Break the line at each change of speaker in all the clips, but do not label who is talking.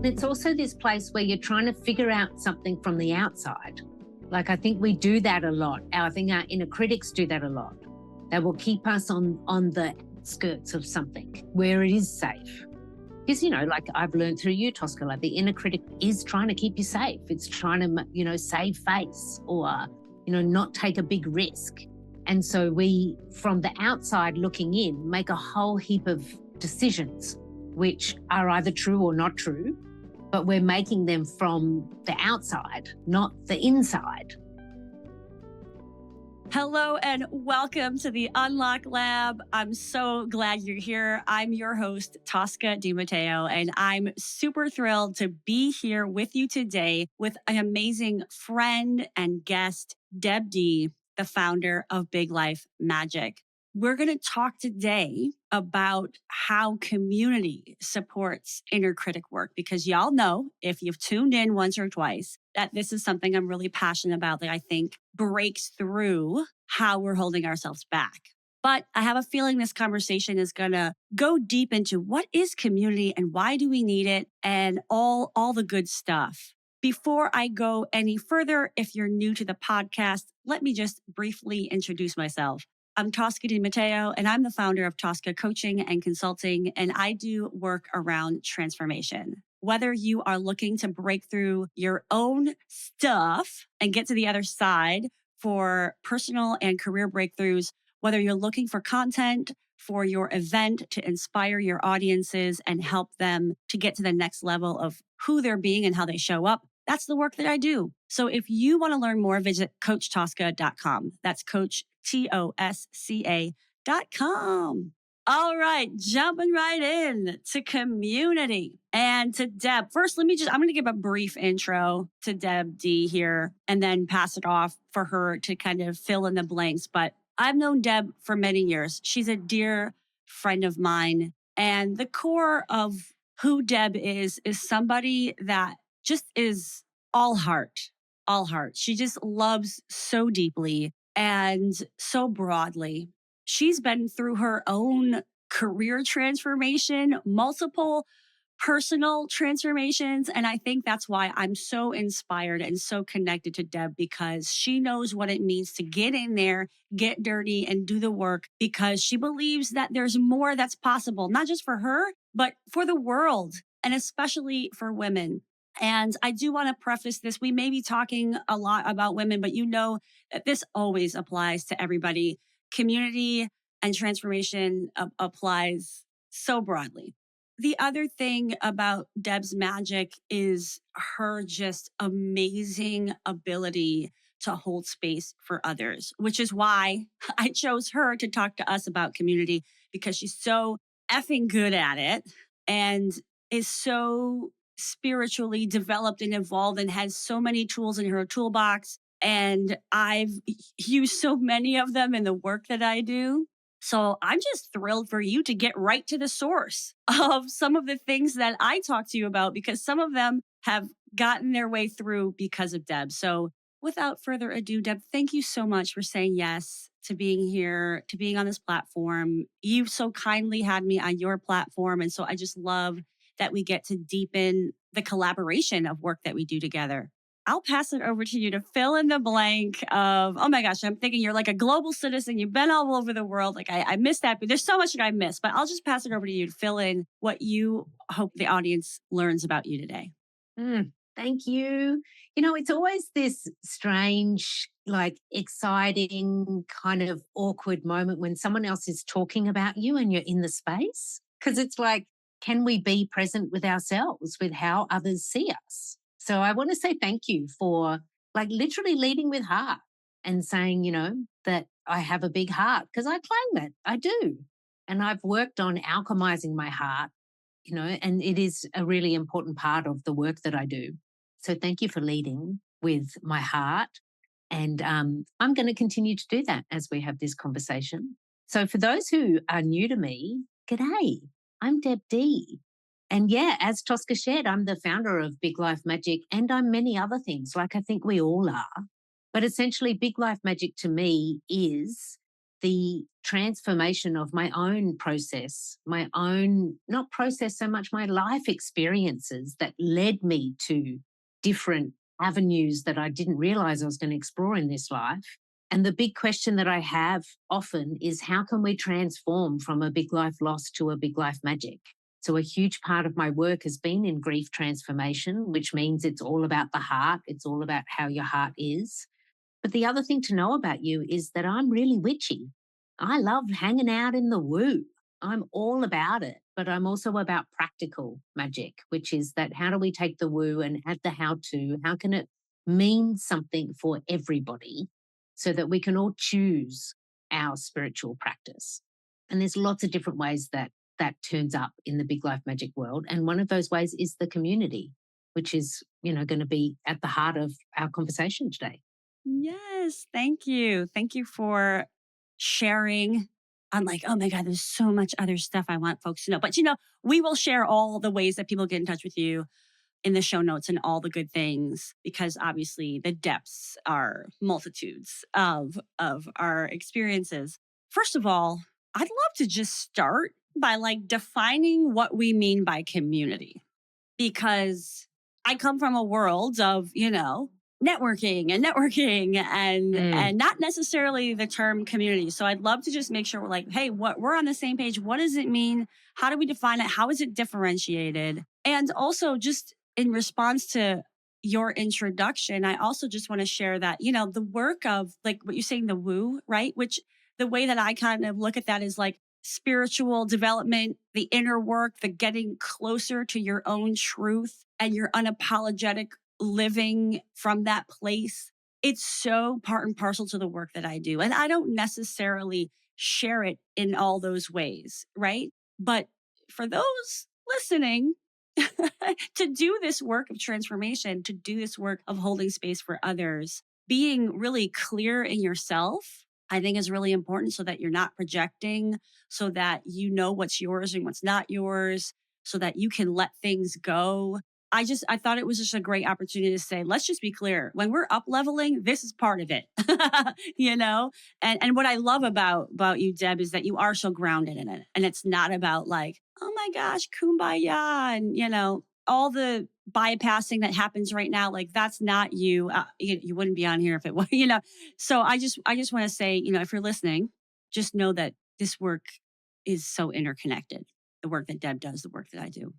It's also this place where you're trying to figure out something from the outside. Like, I think we do that a lot. I think our inner critics do that a lot. They will keep us on the skirts of something where it is safe. Because, like I've learned through you, Tosca, like the inner critic is trying to keep you safe. It's trying to, save face or, not take a big risk. And so we, from the outside looking in, make a whole heap of decisions which are either true or not true, but we're making them from the outside, not the inside.
Hello and welcome to the Unlock Lab. I'm so glad you're here. I'm your host, Tosca DiMatteo, and I'm super thrilled to be here with you today with an amazing friend and guest, Deb D, the founder of Big Life Magic. We're going to talk today about how community supports inner critic work, because y'all know, if you've tuned in once or twice, that this is something I'm really passionate about that I think breaks through how we're holding ourselves back. But I have a feeling this conversation is going to go deep into what is community and why do we need it and all the good stuff. Before I go any further, if you're new to the podcast, let me just briefly introduce myself. I'm Tosca DiMatteo, and I'm the founder of Tosca Coaching and Consulting, and I do work around transformation. Whether you are looking to break through your own stuff and get to the other side for personal and career breakthroughs, whether you're looking for content for your event to inspire your audiences and help them to get to the next level of who they're being and how they show up, that's the work that I do. So if you want to learn more, visit CoachTosca.com. That's Coach TOSCA.com. All right, jumping right in to community and to Deb. First, I'm going to give a brief intro to Deb D here and then pass it off for her to kind of fill in the blanks. But I've known Deb for many years. She's a dear friend of mine. And the core of who Deb is somebody that just is all heart, all heart. She just loves so deeply and so broadly. She's been through her own career transformation, multiple personal transformations. And I think that's why I'm so inspired and so connected to Deb, because she knows what it means to get in there, get dirty, and do the work, because she believes that there's more that's possible, not just for her, but for the world, and especially for women. And I do want to preface this. We may be talking a lot about women, but you know that this always applies to everybody. Community and transformation applies so broadly. The other thing about Deb's magic is her just amazing ability to hold space for others, which is why I chose her to talk to us about community, because she's so effing good at it and is so spiritually developed and evolved and has so many tools in her toolbox. And I've used so many of them in the work that I do. So I'm just thrilled for you to get right to the source of some of the things that I talk to you about, because some of them have gotten their way through because of Deb. So without further ado, Deb, thank you so much for saying yes to being here, to being on this platform. You so kindly had me on your platform. And so I just love that we get to deepen the collaboration of work that we do together. I'll pass it over to you to fill in the blank of, oh my gosh, I'm thinking you're like a global citizen. You've been all over the world. Like I missed that, but there's so much that I missed, but I'll just pass it over to you to fill in what you hope the audience learns about you today.
Thank you. It's always this strange, like exciting, kind of awkward moment when someone else is talking about you and you're in the space. Because it's like, can we be present with ourselves, with how others see us? So I want to say thank you for like literally leading with heart and saying, that I have a big heart, because I claim it. I do. And I've worked on alchemizing my heart, and it is a really important part of the work that I do. So thank you for leading with my heart. And I'm going to continue to do that as we have this conversation. So for those who are new to me, g'day. I'm Deb D. And yeah, as Tosca shared, I'm the founder of Big Life Magic, and I'm many other things, like I think we all are. But essentially, Big Life Magic to me is the transformation of my own process, my own, not process so much, my life experiences that led me to different avenues that I didn't realize I was going to explore in this life. And the big question that I have often is how can we transform from a big life loss to a big life magic? So, a huge part of my work has been in grief transformation, which means it's all about the heart, it's all about how your heart is. But the other thing to know about you is that I'm really witchy. I love hanging out in the woo. I'm all about it, but I'm also about practical magic, which is that how do we take the woo and add the how to? How can it mean something for everybody so that we can all choose our spiritual practice? And there's lots of different ways that that turns up in the big life magic world. And one of those ways is the community, which is, going to be at the heart of our conversation today.
Yes, thank you. Thank you for sharing. I'm like, oh my God, there's so much other stuff I want folks to know. But we will share all the ways that people get in touch with you in the show notes and all the good things, because obviously the depths are multitudes of our experiences. First of all, I'd love to just start by defining what we mean by community, because I come from a world of, networking and not necessarily the term community. So I'd love to just make sure we're like, hey, we're on the same page. What does it mean? How do we define it? How is it differentiated? And also, just in response to your introduction, I also just want to share that, the work of like what you're saying, the woo, right? Which the way that I kind of look at that is like spiritual development, the inner work, the getting closer to your own truth and your unapologetic living from that place. It's so part and parcel to the work that I do. And I don't necessarily share it in all those ways, right? But for those listening, to do this work of transformation, to do this work of holding space for others, being really clear in yourself, I think is really important so that you're not projecting, so that you know what's yours and what's not yours, so that you can let things go. I thought it was just a great opportunity to say, let's just be clear. When we're up leveling, this is part of it, you know? And what I love about you, Deb, is that you are so grounded in it. And it's not about like, oh my gosh, kumbaya, and all the bypassing that happens right now. Like that's not you. You wouldn't be on here if it were, So I just want to say, if you're listening, just know that this work is so interconnected. The work that Deb does, the work that I do.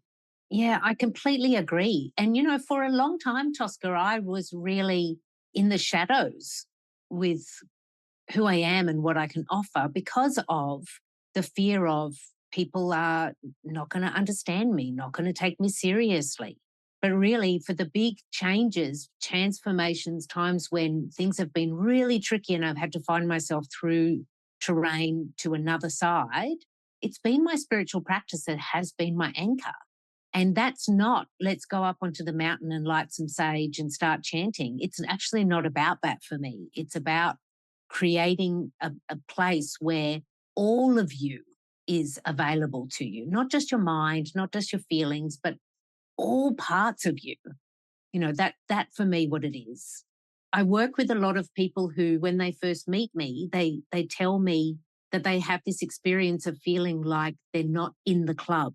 Yeah, I completely agree. And, for a long time, Tosca, I was really in the shadows with who I am and what I can offer because of the fear of people are not going to understand me, not going to take me seriously. But really, for the big changes, transformations, times when things have been really tricky and I've had to find myself through terrain to another side, it's been my spiritual practice that has been my anchor. And that's not, let's go up onto the mountain and light some sage and start chanting. It's actually not about that for me. It's about creating a place where all of you is available to you, not just your mind, not just your feelings, but all parts of you. That for me, what it is. I work with a lot of people who, when they first meet me, they tell me that they have this experience of feeling like they're not in the club,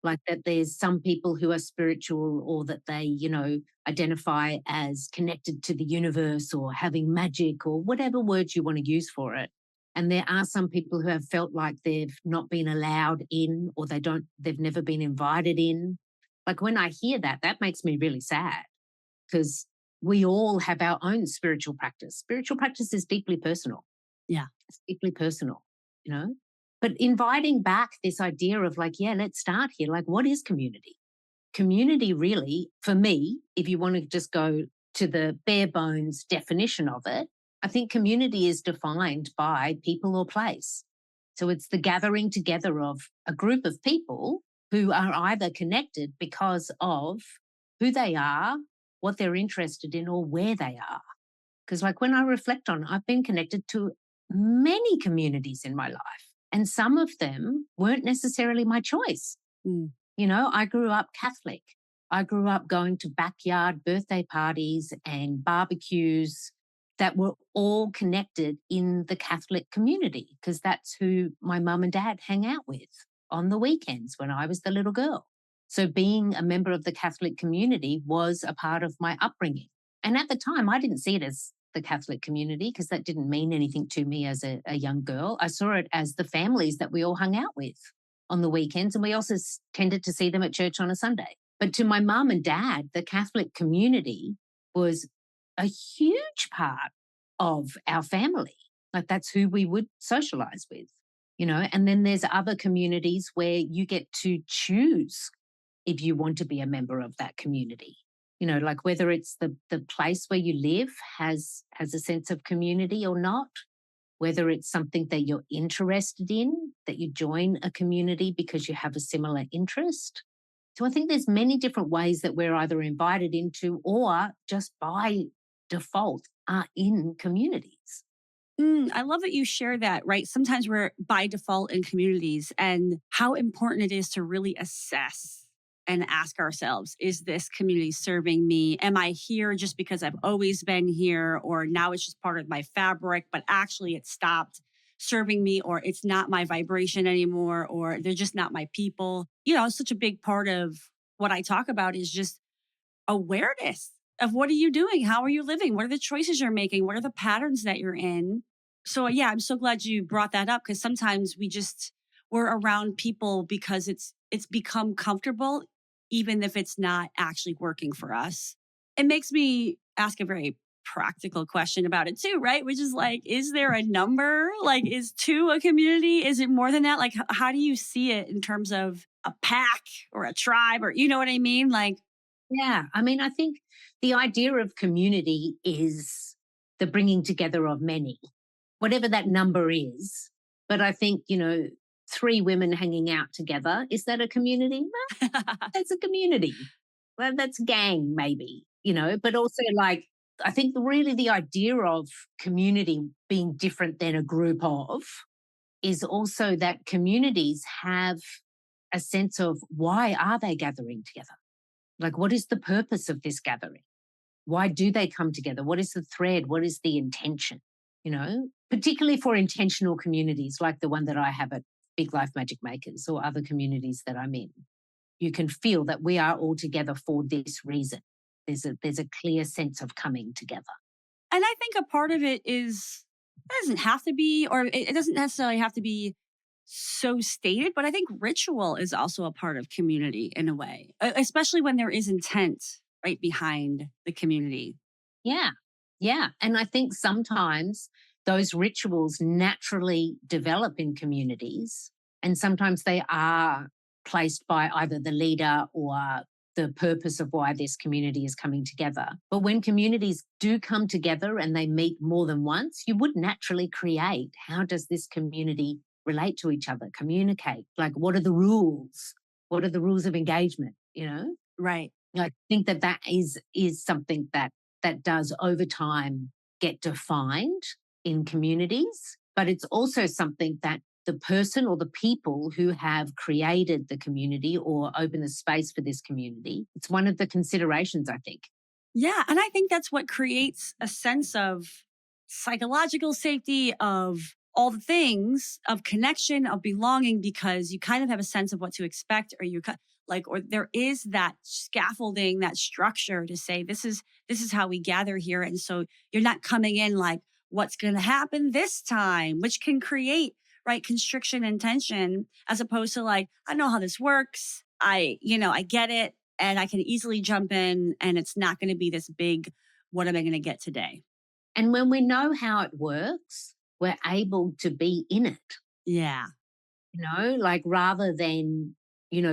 like that there's some people who are spiritual or that they, identify as connected to the universe or having magic or whatever words you want to use for it. And there are some people who have felt like they've not been allowed in or they've never been invited in. Like when I hear that, that makes me really sad because we all have our own spiritual practice. Spiritual practice is deeply personal.
Yeah.
It's deeply personal, But inviting back this idea of like, yeah, let's start here. Like, what is community? Community really, for me, if you want to just go to the bare bones definition of it, I think community is defined by people or place. So it's the gathering together of a group of people who are either connected because of who they are, what they're interested in, or where they are. Because like when I reflect on, I've been connected to many communities in my life, and some of them weren't necessarily my choice.
Mm.
I grew up Catholic. I grew up going to backyard birthday parties and barbecues that were all connected in the Catholic community, because that's who my mum and dad hang out with on the weekends when I was the little girl. So being a member of the Catholic community was a part of my upbringing. And at the time, I didn't see it as the Catholic community because that didn't mean anything to me as a young girl. I saw it as the families that we all hung out with on the weekends. And we also tended to see them at church on a Sunday. But to my mum and dad, the Catholic community was a huge part of our family. Like that's who we would socialize with, and then there's other communities where you get to choose if you want to be a member of that community. Like whether it's the place where you live has a sense of community or not, whether it's something that you're interested in, that you join a community because you have a similar interest. So I think there's many different ways that we're either invited into or just by default are in communities.
I love that you share that, right? Sometimes we're by default in communities, and how important it is to really assess and ask ourselves, is this community serving me? Am I here just because I've always been here, or now it's just part of my fabric, but actually it stopped serving me, or it's not my vibration anymore, or they're just not my people? Such a big part of what I talk about is just awareness of what are you doing? How are you living? What are the choices you're making? What are the patterns that you're in? So yeah, I'm so glad you brought that up, because sometimes we're around people because it's become comfortable, even if it's not actually working for us. It makes me ask a very practical question about it too, right? Which is like, is there a number? Like, is two a community? Is it more than that? Like, how do you see it in terms of a pack or a tribe, or you know what I mean? Like,
Yeah. I mean, I think the idea of community is the bringing together of many, whatever that number is. But I think, three women hanging out together, is that a community? Well, that's a community. Well, that's a gang, maybe, but also like, I think really the idea of community being different than a group of is also that communities have a sense of why are they gathering together? Like, what is the purpose of this gathering? Why do they come together? What is the thread? What is the intention? Particularly for intentional communities like the one that I have at Big Life Magic Makers or other communities that I'm in. You can feel that we are all together for this reason. There's a clear sense of coming together.
and I think a part of it is, it doesn't have to be, or it doesn't necessarily have to be so stated, but I think ritual is also a part of community in a way, especially when there is intent right behind the community.
Yeah. Yeah. And I think sometimes those rituals naturally develop in communities, and sometimes they are placed by either the leader or the purpose of why this community is coming together. But when communities do come together and they meet more than once, you would naturally create, how does this community relate to each other, communicate? Like, what are the rules? What are the rules of engagement?
Right.
I think that is something that does over time get defined in communities, but it's also something that the person or the people who have created the community or opened the space for this community, it's one of the considerations, I think.
Yeah. And I think that's what creates a sense of psychological safety, of all the things, of connection, of belonging, because you kind of have a sense of what to expect, or or there is that scaffolding, that structure to say, this is how we gather here. And so you're not coming in like, what's going to happen this time, which can create, right, constriction and tension, as opposed to like, I know how this works. I get it. And I can easily jump in, and it's not going to be this big, what am I going to get today?
And when we know how it works, we're able to be in it,
Yeah.
like rather than,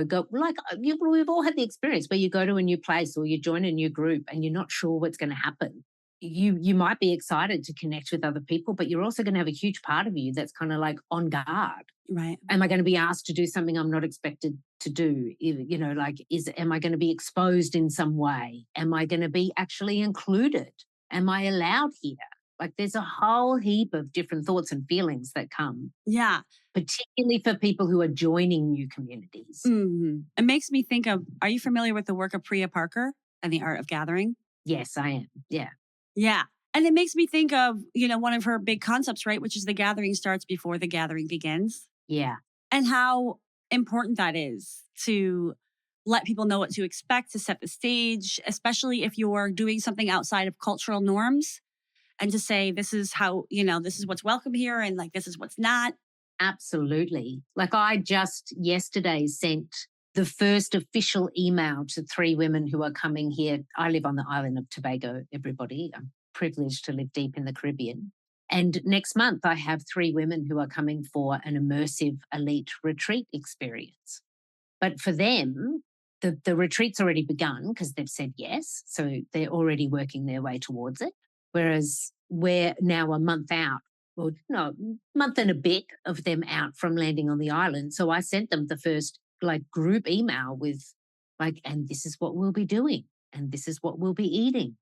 go like we've all had the experience where you go to a new place or you join a new group and you're not sure what's going to happen. You might be excited to connect with other people, but you're also going to have a huge part of you that's kind of like on guard.
Right.
Am I going to be asked to do something I'm not expected to do? Am I going to be exposed in some way? Am I going to be actually included? Am I allowed here? Like there's a whole heap of different thoughts and feelings that come,
Yeah.
particularly for people who are joining new communities.
It makes me think of, are you familiar with the work of Priya Parker and the Art of Gathering?
Yes, I am. Yeah.
Yeah. And it makes me think of, one of her big concepts, right? Which is the gathering starts before the gathering begins,
Yeah,
and how important that is to let people know what to expect, to set the stage, especially if you're doing something outside of cultural norms, and to say, this is how, this is what's welcome here, and like, this is what's not.
absolutely. Like I just yesterday sent the first official email to 3 women who are coming here. I live on the island of Tobago, everybody. I'm privileged to live deep in the Caribbean. And next month, I have 3 women who are coming for an immersive elite retreat experience. But for them, the retreat's already begun because they've said yes. So they're already working their way towards it. Whereas we're now a month out, well, no, month and a bit of them out from landing on the island. So I sent them the first like group email with like, and this is what we'll be doing, and this is what we'll be eating.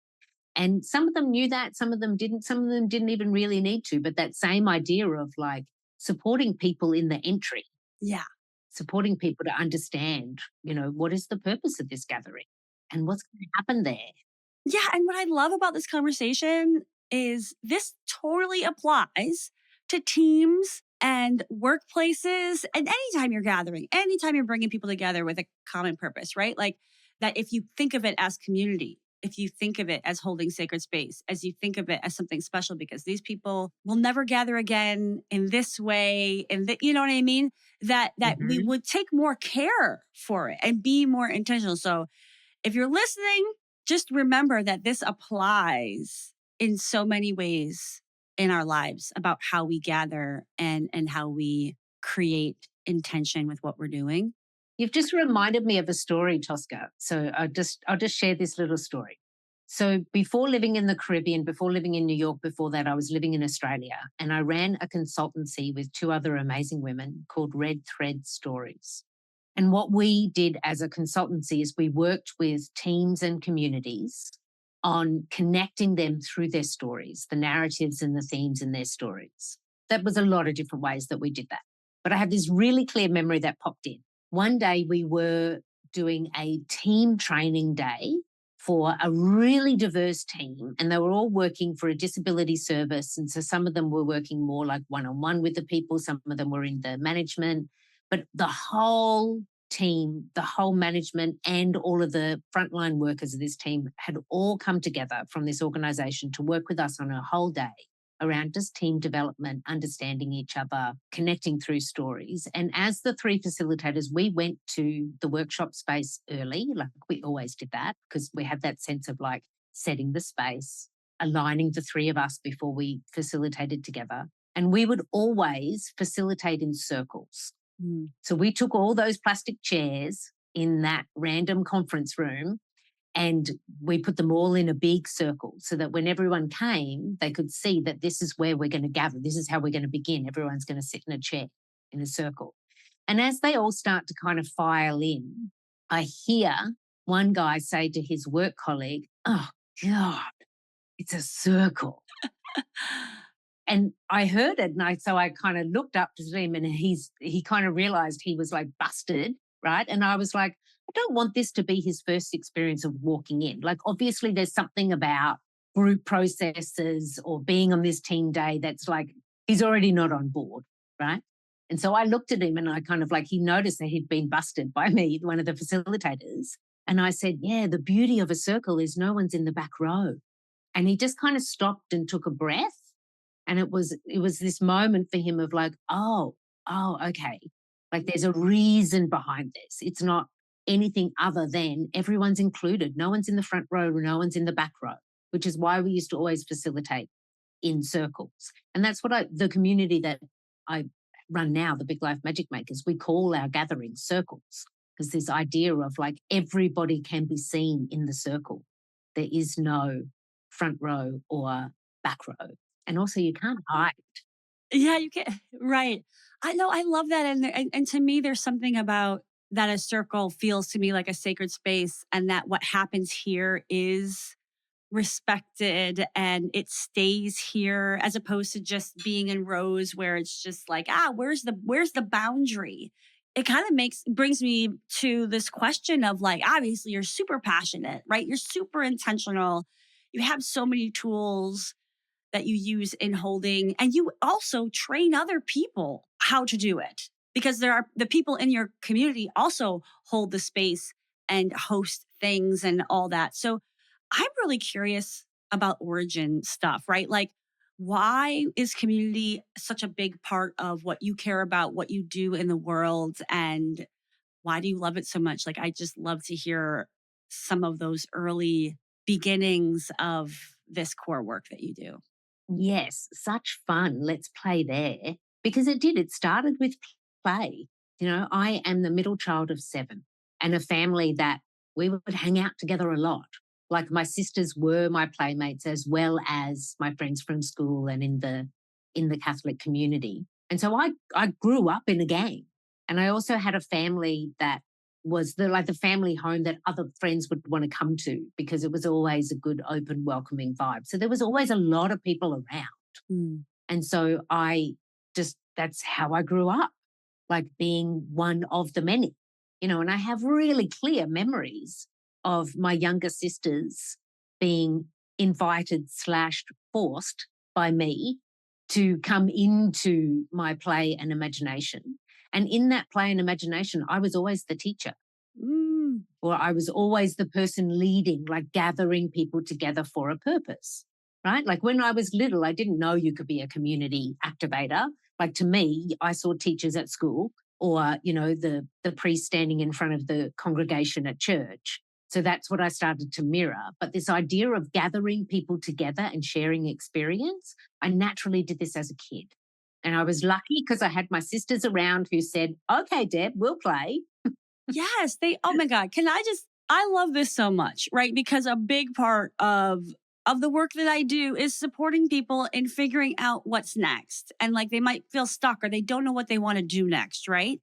And some of them knew that, some of them didn't even really need to. But that same idea of like supporting people in the entry,
Yeah.
supporting people to understand, what is the purpose of this gathering and what's going to happen there.
Yeah. And what I love about this conversation is this totally applies to teams and workplaces and anytime you're gathering, anytime you're bringing people together with a common purpose, right? Like that if you think of it as community, if you think of it as holding sacred space, as you think of it as something special, because these people will never gather again in this way, and you know what I mean? That we
Mhm.
would take more care for it and be more intentional. So if you're listening, just remember that this applies in so many ways in our lives about how we gather and how we create intention with what we're doing.
You've just reminded me of a story, Tosca. So I'll just share this little story. So before living in the Caribbean, before living in New York, before that, I was living in Australia, and I ran a consultancy with 2 other amazing women called Red Thread Stories. And what we did as a consultancy is we worked with teams and communities on connecting them through their stories, the narratives and the themes in their stories. That was a lot of different ways that we did that. But I have this really clear memory that popped in. One day we were doing a team training day for a really diverse team, and they were all working for a disability service. And so some of them were working more like one on one with the people, some of them were in the management, but the whole team, the whole management, and all of the frontline workers of this team had all come together from this organization to work with us on a whole day around just team development, understanding each other, connecting through stories. And as the 3 facilitators, we went to the workshop space early, like we always did that, because we had that sense of like setting the space, aligning the 3 of us before we facilitated together. And we would always facilitate in circles.
Mm.
So we took all those plastic chairs in that random conference room and we put them all in a big circle so that when everyone came, they could see that this is where we're going to gather. This is how we're going to begin. Everyone's going to sit in a chair in a circle. And as they all start to kind of file in, I hear one guy say to his work colleague, "Oh, God, it's a circle." And I heard it, and so I kind of looked up to him, and he kind of realized he was like busted, right? And I was like, I don't want this to be his first experience of walking in. Like, obviously, there's something about group processes or being on this team day that's like he's already not on board, right? And so I looked at him, and I kind of like he noticed that he'd been busted by me, one of the facilitators, and I said, "Yeah, the beauty of a circle is no one's in the back row." And he just kind of stopped and took a breath, and it was this moment for him of like, oh, okay. Like there's a reason behind this. It's not anything other than everyone's included. No one's in the front row, no one's in the back row, which is why we used to always facilitate in circles. And that's what the community that I run now, the Big Life Magic Makers, we call our gatherings circles, because this idea of like everybody can be seen in the circle. There is no front row or back row. And also you can't hide.
Yeah, you can. Right. I know. I love that. And to me, there's something about that a circle feels to me like a sacred space, and that what happens here is respected and it stays here, as opposed to just being in rows where it's just like, where's the boundary? It kind of brings me to this question of like, obviously you're super passionate, right? You're super intentional. You have so many tools that you use in holding, and you also train other people how to do it, because there are the people in your community also hold the space and host things and all that. So I'm really curious about origin stuff, right? Like, why is community such a big part of what you care about, what you do in the world, and why do you love it so much? Like, I just love to hear some of those early beginnings of this core work that you do.
Yes, such fun. Let's play there. Because it did. It started with play. I am the middle child of seven and a family that we would hang out together a lot. Like my sisters were my playmates as well as my friends from school and in the Catholic community. And so I grew up in a gang. And I also had a family that was the family home that other friends would want to come to because it was always a good, open, welcoming vibe. So there was always a lot of people around.
Mm.
And so that's how I grew up, like being one of the many, and I have really clear memories of my younger sisters being invited slash forced by me to come into my play and imagination. And in that play and imagination, I was always the teacher.
Mm.
Or I was always the person leading, like gathering people together for a purpose, right? Like when I was little, I didn't know you could be a community activator. Like to me, I saw teachers at school or, the priest standing in front of the congregation at church. So that's what I started to mirror. But this idea of gathering people together and sharing experience, I naturally did this as a kid. And I was lucky because I had my sisters around who said, okay, Deb, we'll play.
Yes, oh my God. I love this so much, right? Because a big part of the work that I do is supporting people in figuring out what's next. And like they might feel stuck or they don't know what they want to do next, right?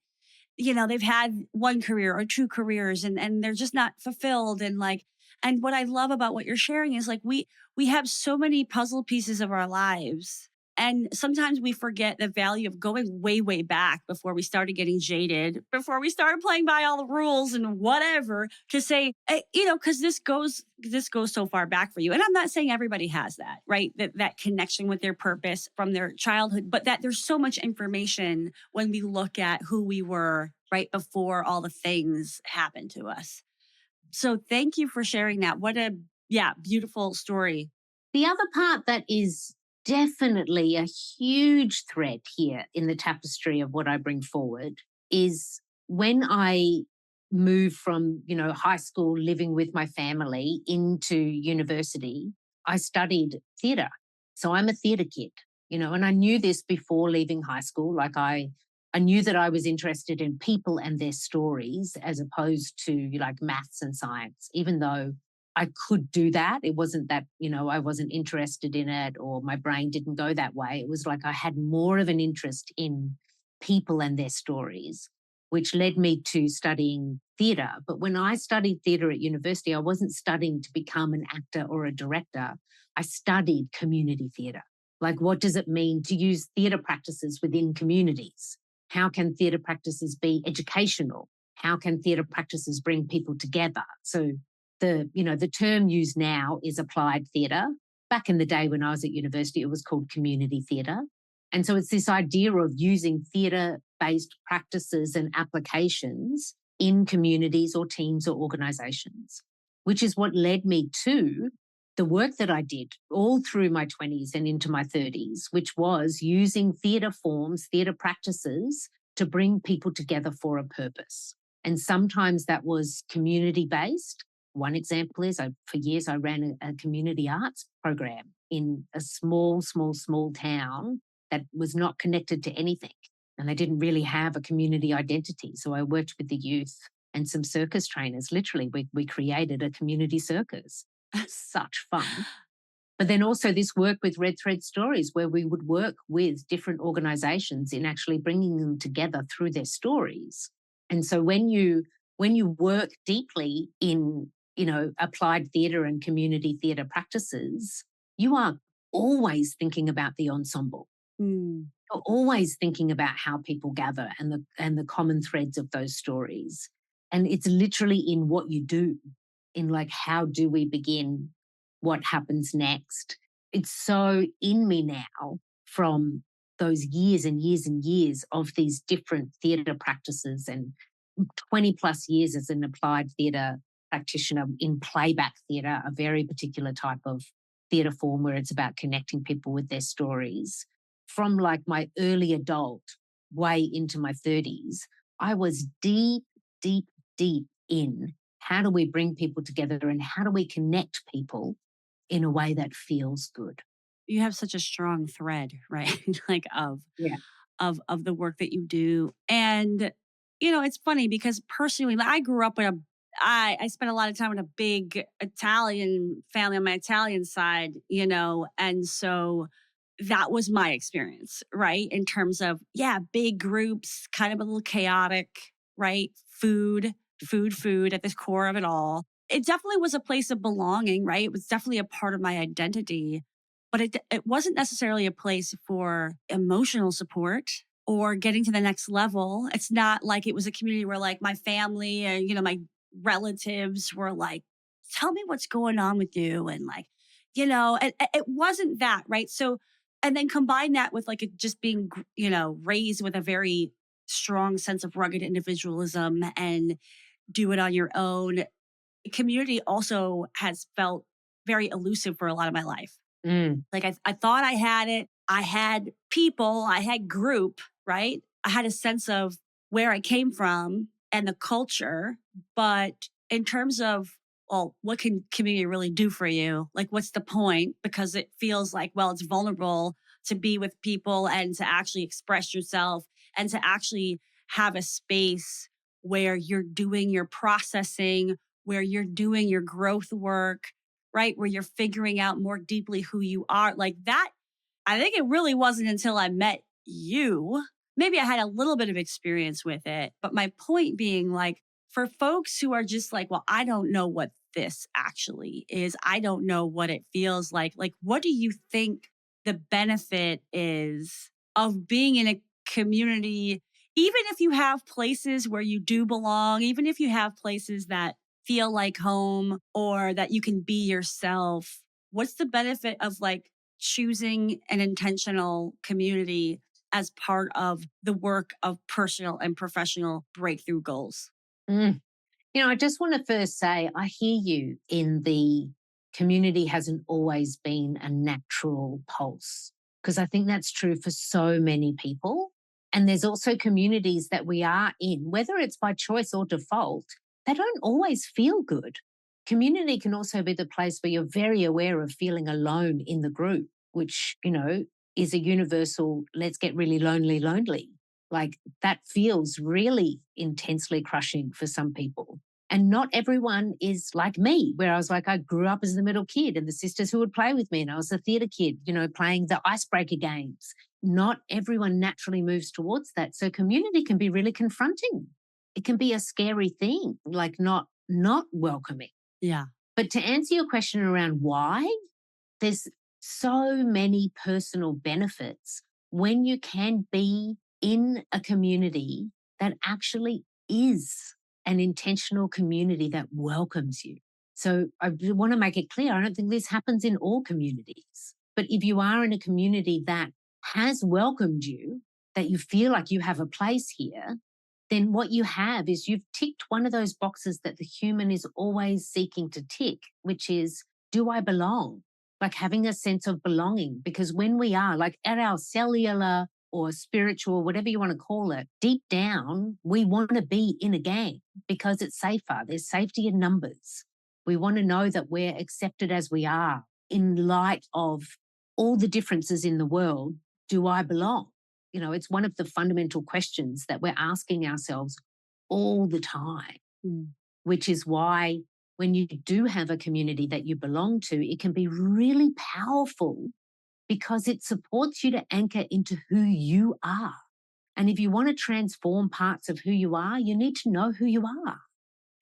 They've had one career or two careers and they're just not fulfilled. And what I love about what you're sharing is like we have so many puzzle pieces of our lives. And sometimes we forget the value of going way, way back before we started getting jaded, before we started playing by all the rules and whatever, to say, because this goes so far back for you. And I'm not saying everybody has that, right? That connection with their purpose from their childhood, but that there's so much information when we look at who we were right before all the things happened to us. So thank you for sharing that. What a beautiful story.
The other part that is definitely a huge thread here in the tapestry of what I bring forward is when I moved from, high school living with my family into university, I studied theatre. So I'm a theatre kid, and I knew this before leaving high school. Like I knew that I was interested in people and their stories as opposed to like maths and science, even though I could do that. It wasn't that, I wasn't interested in it or my brain didn't go that way. It was like I had more of an interest in people and their stories, which led me to studying theatre. But when I studied theatre at university, I wasn't studying to become an actor or a director. I studied community theatre. Like, what does it mean to use theatre practices within communities? How can theatre practices be educational? How can theatre practices bring people together? So the term used now is applied theatre. Back in the day when I was at university, it was called community theatre. And so it's this idea of using theatre-based practices and applications in communities or teams or organisations, which is what led me to the work that I did all through my 20s and into my 30s, which was using theatre forms, theatre practices to bring people together for a purpose. And sometimes that was community-based. One example is for years I ran a community arts program in a small town that was not connected to anything. And they didn't really have a community identity. So I worked with the youth and some circus trainers. Literally, we created a community circus. Such fun. But then also this work with Red Thread Stories, where we would work with different organizations in actually bringing them together through their stories. And so when you work deeply in, applied theatre and community theatre practices, you are always thinking about the ensemble.
Mm.
You're always thinking about how people gather and the common threads of those stories. And it's literally in what you do, in like, how do we begin? What happens next? it's so in me now from those years and years and years of these different theatre practices and 20 plus years as an applied theatre practitioner in playback theatre, a very particular type of theatre form where it's about connecting people with their stories. From like my early adult way into my 30s, I was deep, deep, deep in how do we bring people together and how do we connect people in a way that feels good.
You have such a strong thread, right? Like
Yeah.
of the work that you do. And it's funny because personally, like, I grew up with I spent a lot of time with a big Italian family on my Italian side, and so that was my experience, right? In terms of, yeah, big groups, kind of a little chaotic, right? Food at the core of it all. It definitely was a place of belonging, right? It was definitely a part of my identity, but it wasn't necessarily a place for emotional support or getting to the next level. It's not like it was a community where like my family and, my relatives were like, tell me what's going on with you. And like, it wasn't that, right? So, and then combine that with like it just being, raised with a very strong sense of rugged individualism and do it on your own. Community also has felt very elusive for a lot of my life.
Mm.
Like I thought I had it. I had people, I had group, right? I had a sense of where I came from and the culture. But in terms of, well, what can community really do for you? Like, what's the point? Because it feels like, well, it's vulnerable to be with people and to actually express yourself and to actually have a space where you're doing your processing, where you're doing your growth work, right? Where you're figuring out more deeply who you are. Like that, I think it really wasn't until I met you. Maybe I had a little bit of experience with it. But my point being, like, for folks who are just like, well, I don't know what this actually is, I don't know what it feels like. Like, what do you think the benefit is of being in a community, even if you have places where you do belong, even if you have places that feel like home or that you can be yourself? What's the benefit of like choosing an intentional community as part of the work of personal and professional breakthrough goals?
Mm. I just want to first say I hear you in the community hasn't always been a natural pulse, because I think that's true for so many people. And there's also communities that we are in, whether it's by choice or default, they don't always feel good. Community can also be the place where you're very aware of feeling alone in the group, which, is a universal, let's get really lonely, lonely. Like that feels really intensely crushing for some people. And not everyone is like me, where I was like, I grew up as the middle kid and the sisters who would play with me, and I was a theatre kid, playing the icebreaker games. Not everyone naturally moves towards that. So community can be really confronting. It can be a scary thing, like not welcoming.
Yeah.
But to answer your question around why, there's so many personal benefits when you can be in a community that actually is an intentional community that welcomes you. So I want to make it clear, I don't think this happens in all communities. But if you are in a community that has welcomed you, that you feel like you have a place here, then what you have is you've ticked one of those boxes that the human is always seeking to tick, which is, do I belong? Like having a sense of belonging. Because when we are like at our cellular or spiritual, whatever you want to call it, deep down, we want to be in a gang because it's safer. There's safety in numbers. We want to know that we're accepted as we are in light of all the differences in the world. Do I belong? It's one of the fundamental questions that we're asking ourselves all the time, which is why when you do have a community that you belong to, it can be really powerful because it supports you to anchor into who you are. And if you want to transform parts of who you are, you need to know who you are.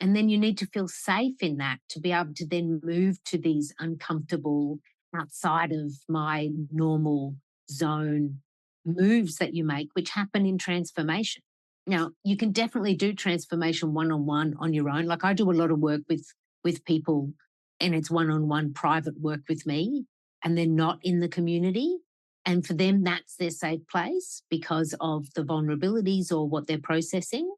And then you need to feel safe in that to be able to then move to these uncomfortable, outside of my normal zone moves that you make, which happen in transformation. Now, you can definitely do transformation one-on-one on your own. Like I do a lot of work with people, and it's one-on-one private work with me. and they're not in the community. And for them, that's their safe place because of the vulnerabilities or what they're processing,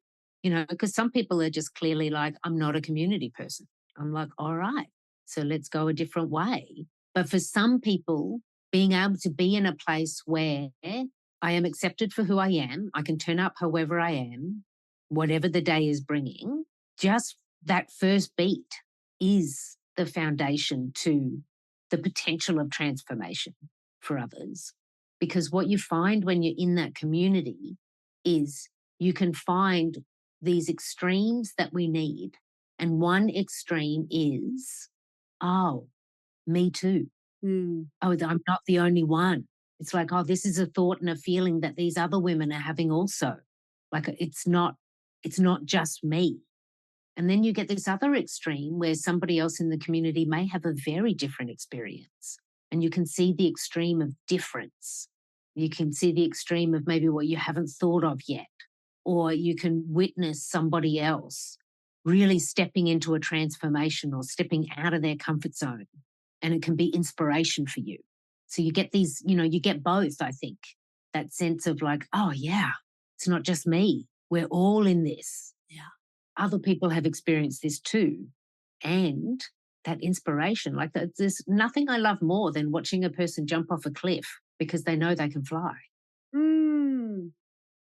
because some people are just clearly like, I'm not a community person. I'm like, all right, so let's go a different way. But for some people, being able to be in a place where I am accepted for who I am, I can turn up however I am, whatever the day is bringing, just that first beat is the foundation to the potential of transformation for others. Because what you find when you're in that community is you can find these extremes that we need. And one extreme is, oh, me too. Oh, I'm not the only one. It's like, oh, this is a thought and a feeling that these other women are having also. Like it's not just me. And then you get this other extreme where somebody else in the community may have a very different experience. And you can see the extreme of difference. You can see the extreme of maybe what you haven't thought of yet. Or you can witness somebody else really stepping into a transformation or stepping out of their comfort zone. And it can be inspiration for you. So you get these, you get both, I think. That sense of like, oh, yeah, it's not just me. We're all in this.
Yeah.
Other people have experienced this too. And that inspiration, like there's nothing I love more than watching a person jump off a cliff because they know they can fly.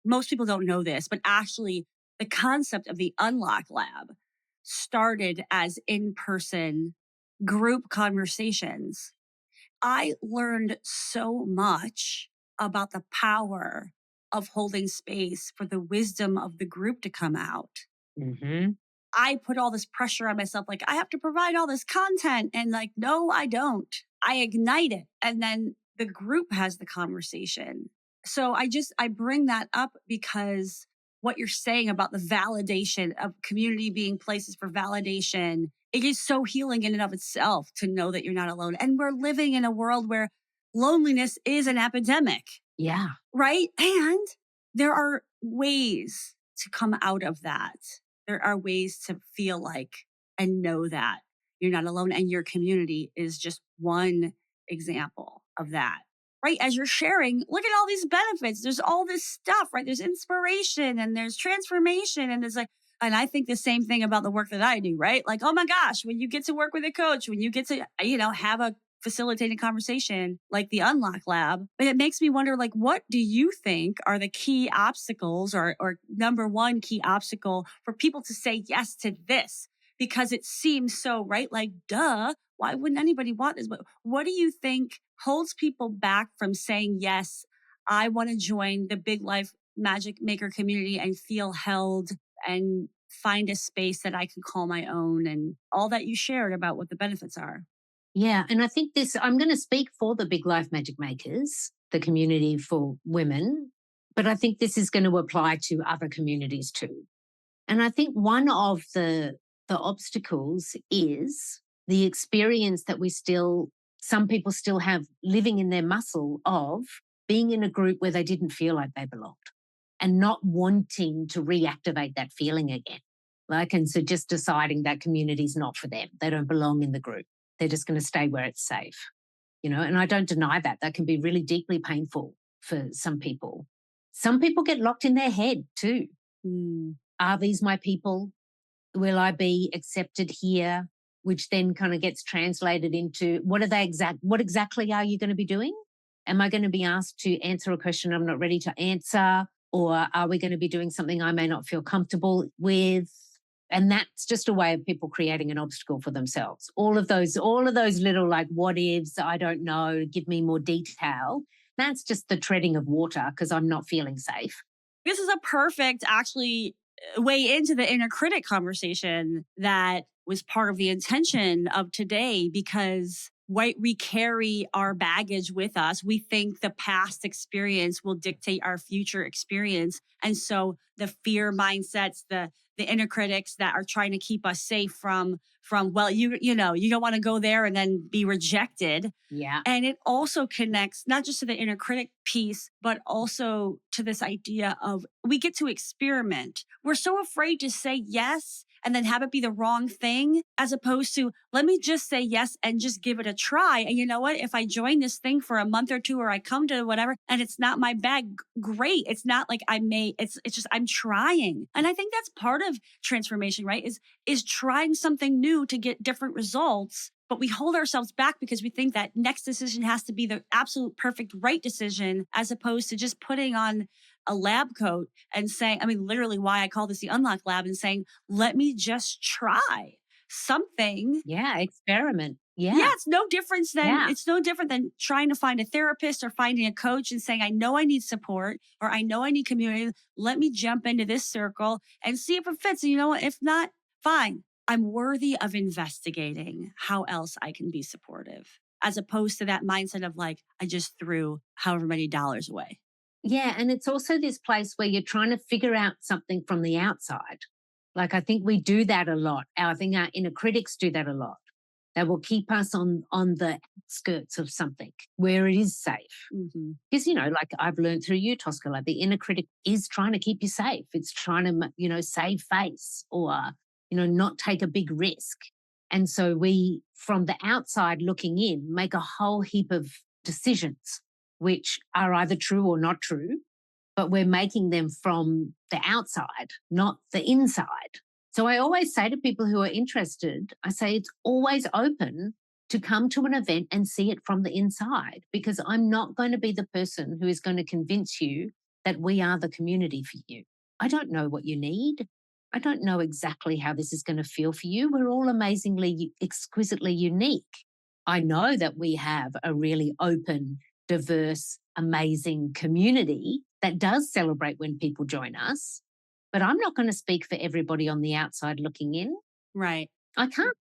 Most people don't know this, but actually the concept of the Unlock Lab started as in-person group conversations. I learned so much about the power of holding space for the wisdom of the group to come out.
Mm-hmm.
I put all this pressure on myself, like I have to provide all this content. And like, no, I don't. I ignite it. And then the group has the conversation. So I bring that up because what you're saying about the validation of community being places for validation, it is so healing in and of itself to know that you're not alone. And we're living in a world where loneliness is an epidemic.
Yeah.
Right? And there are ways to come out of that. There are ways to feel like and know that you're not alone. And your community is just one example of that. Right? As you're sharing, look at all these benefits. There's all this stuff, right? There's inspiration and there's transformation. And there's like, and I think the same thing about the work that I do, right? Like, oh my gosh, when you get to work with a coach, when you get to, have a facilitating conversation like the Unlock Lab. But it makes me wonder, like, what do you think are the key obstacles or number one key obstacle for people to say yes to this? Because it seems so, right? Like, duh, why wouldn't anybody want this? But what do you think holds people back from saying, yes, I want to join the Big Life Magic Maker community and feel held and find a space that I can call my own and all that you shared about what the benefits are?
Yeah. And I think I'm going to speak for the Big Life Magic Makers, the community for women, but I think this is going to apply to other communities too. And I think one of the obstacles is the experience that some people still have living in their muscle of being in a group where they didn't feel like they belonged and not wanting to reactivate that feeling again. And so just deciding that community is not for them. They don't belong in the group. They're just going to stay where it's safe, and I don't deny that. That can be really deeply painful for some people. Some people get locked in their head too. Are these my people? Will I be accepted here? Which then kind of gets translated into what exactly are you going to be doing? Am I going to be asked to answer a question I'm not ready to answer? Or are we going to be doing something I may not feel comfortable with? And that's just a way of people creating an obstacle for themselves. All of those little like what ifs, I don't know, give me more detail. That's just the treading of water because I'm not feeling safe.
This is a perfect actually way into the inner critic conversation that was part of the intention of today, because we carry our baggage with us. We think the past experience will dictate our future experience. And so the fear mindsets, the inner critics that are trying to keep us safe from well, you don't want to go there and then be rejected.
Yeah.
And it also connects not just to the inner critic piece, but also to this idea of we get to experiment. We're so afraid to say yes and then have it be the wrong thing, as opposed to let me just say yes and just give it a try. And you know what? If I join this thing for a month or two, or I come to whatever and it's not my bag, great. It's not like it's just I'm trying. And I think that's part of transformation, right? Is trying something new to get different results. But we hold ourselves back because we think that next decision has to be the absolute perfect right decision, as opposed to just putting on a lab coat and saying, I mean, literally why I call this the unlock lab, and saying, let me just try something.
Yeah, experiment.
Yeah,
Yeah, yeah.
it's no different than trying to find a therapist or finding a coach and saying, I know I need support, or I know I need community. Let me jump into this circle and see if it fits. And you know what? If not, fine. I'm worthy of investigating how else I can be supportive, as opposed to that mindset of like, I just threw however many dollars away.
Yeah, and it's also this place where you're trying to figure out something from the outside. Like I think we do that a lot. I think our inner critics do that a lot. They will keep us on the skirts of something where it is safe.
Mhm.
Because, like I've learned through you, Tosca, like the inner critic is trying to keep you safe. It's trying to, save face or, not take a big risk. And so we, from the outside looking in, make a whole heap of decisions, which are either true or not true, but we're making them from the outside, not the inside. So I always say to people who are interested, I say it's always open to come to an event and see it from the inside, because I'm not going to be the person who is going to convince you that we are the community for you. I don't know what you need. I don't know exactly how this is going to feel for you. We're all amazingly, exquisitely unique. I know that we have a really open, diverse, amazing community that does celebrate when people join us. But I'm not going to speak for everybody on the outside looking in.
Right.
I can't.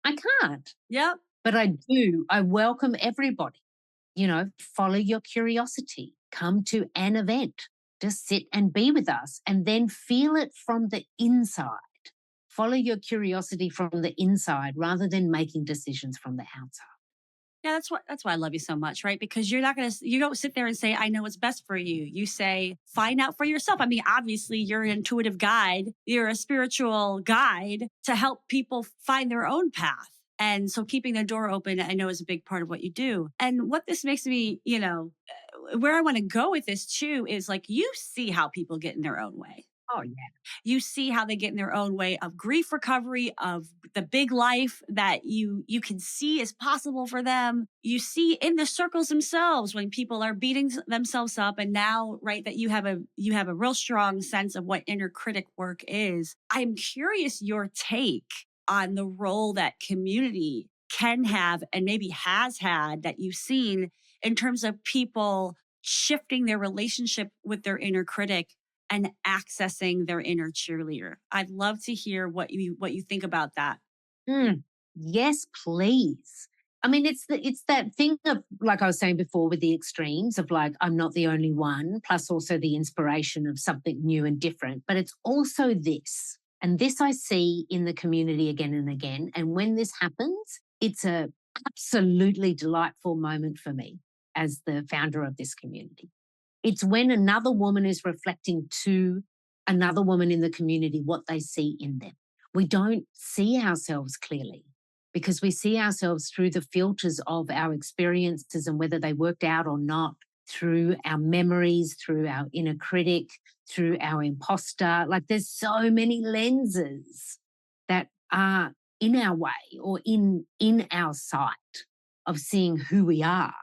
I can't.
Yep.
But I do. I welcome everybody. Follow your curiosity. Come to an event. Just sit and be with us and then feel it from the inside. Follow your curiosity from the inside rather than making decisions from the outside.
Yeah, that's why I love you so much, right? Because you don't sit there and say, I know what's best for you. You say, find out for yourself. I mean, obviously you're an intuitive guide, you're a spiritual guide to help people find their own path. And so keeping the door open, I know, is a big part of what you do. And what this makes me, where I want to go with this too is like, you see how people get in their own way.
Oh, yeah.
You see how they get in their own way of grief recovery, of the big life that you can see is possible for them. You see in the circles themselves when people are beating themselves up, and now, right, that you have a real strong sense of what inner critic work is. I'm curious your take on the role that community can have and maybe has had, that you've seen in terms of people shifting their relationship with their inner critic and accessing their inner cheerleader. I'd love to hear what you think about that.
Yes, please. I mean, it's that thing of, like I was saying before, with the extremes of like, I'm not the only one, plus also the inspiration of something new and different. But it's also this. And this I see in the community again and again. And when this happens, it's a absolutely delightful moment for me as the founder of this community. It's when another woman is reflecting to another woman in the community what they see in them. We don't see ourselves clearly because we see ourselves through the filters of our experiences and whether they worked out or not, through our memories, through our inner critic, through our imposter. Like there's so many lenses that are in our way or in our sight of seeing who we are.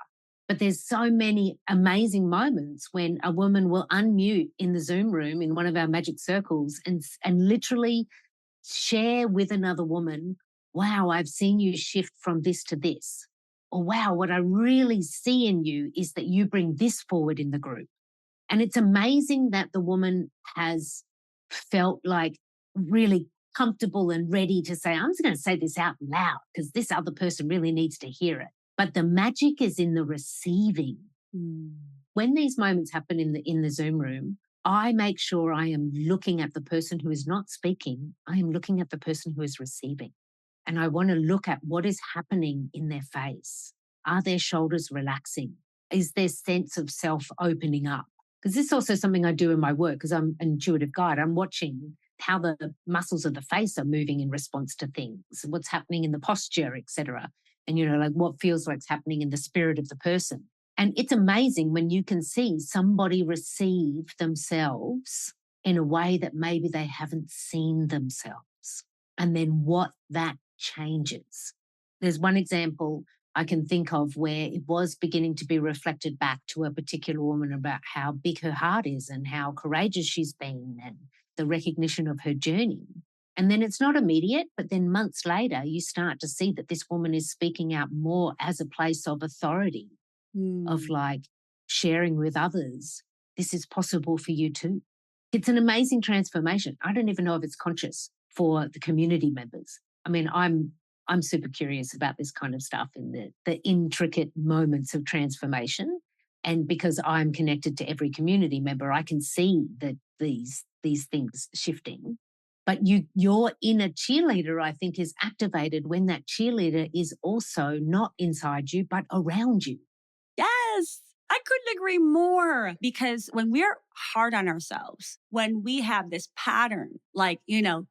But there's so many amazing moments when a woman will unmute in the Zoom room in one of our magic circles and literally share with another woman, wow, I've seen you shift from this to this. Or wow, what I really see in you is that you bring this forward in the group. And it's amazing that the woman has felt like really comfortable and ready to say, I'm just going to say this out loud because this other person really needs to hear it. But the magic is in the receiving. When these moments happen in the Zoom room, I make sure I am looking at the person who is not speaking. I am looking at the person who is receiving. And I want to look at what is happening in their face. Are their shoulders relaxing? Is their sense of self opening up? Because this is also something I do in my work because I'm an intuitive guide. I'm watching how the muscles of the face are moving in response to things, what's happening in the posture, etc. And, like what feels like it's happening in the spirit of the person. And it's amazing when you can see somebody receive themselves in a way that maybe they haven't seen themselves, and then what that changes. There's one example I can think of where it was beginning to be reflected back to a particular woman about how big her heart is and how courageous she's been and the recognition of her journey. And then it's not immediate, but then months later, you start to see that this woman is speaking out more as a place of authority, of like sharing with others, this is possible for you too. It's an amazing transformation. I don't even know if it's conscious for the community members. I mean, I'm super curious about this kind of stuff and the intricate moments of transformation. And because I'm connected to every community member, I can see that these things shifting. But your inner cheerleader, I think, is activated when that cheerleader is also not inside you, but around you.
Yes. I couldn't agree more, because when we're hard on ourselves, when we have this pattern, like,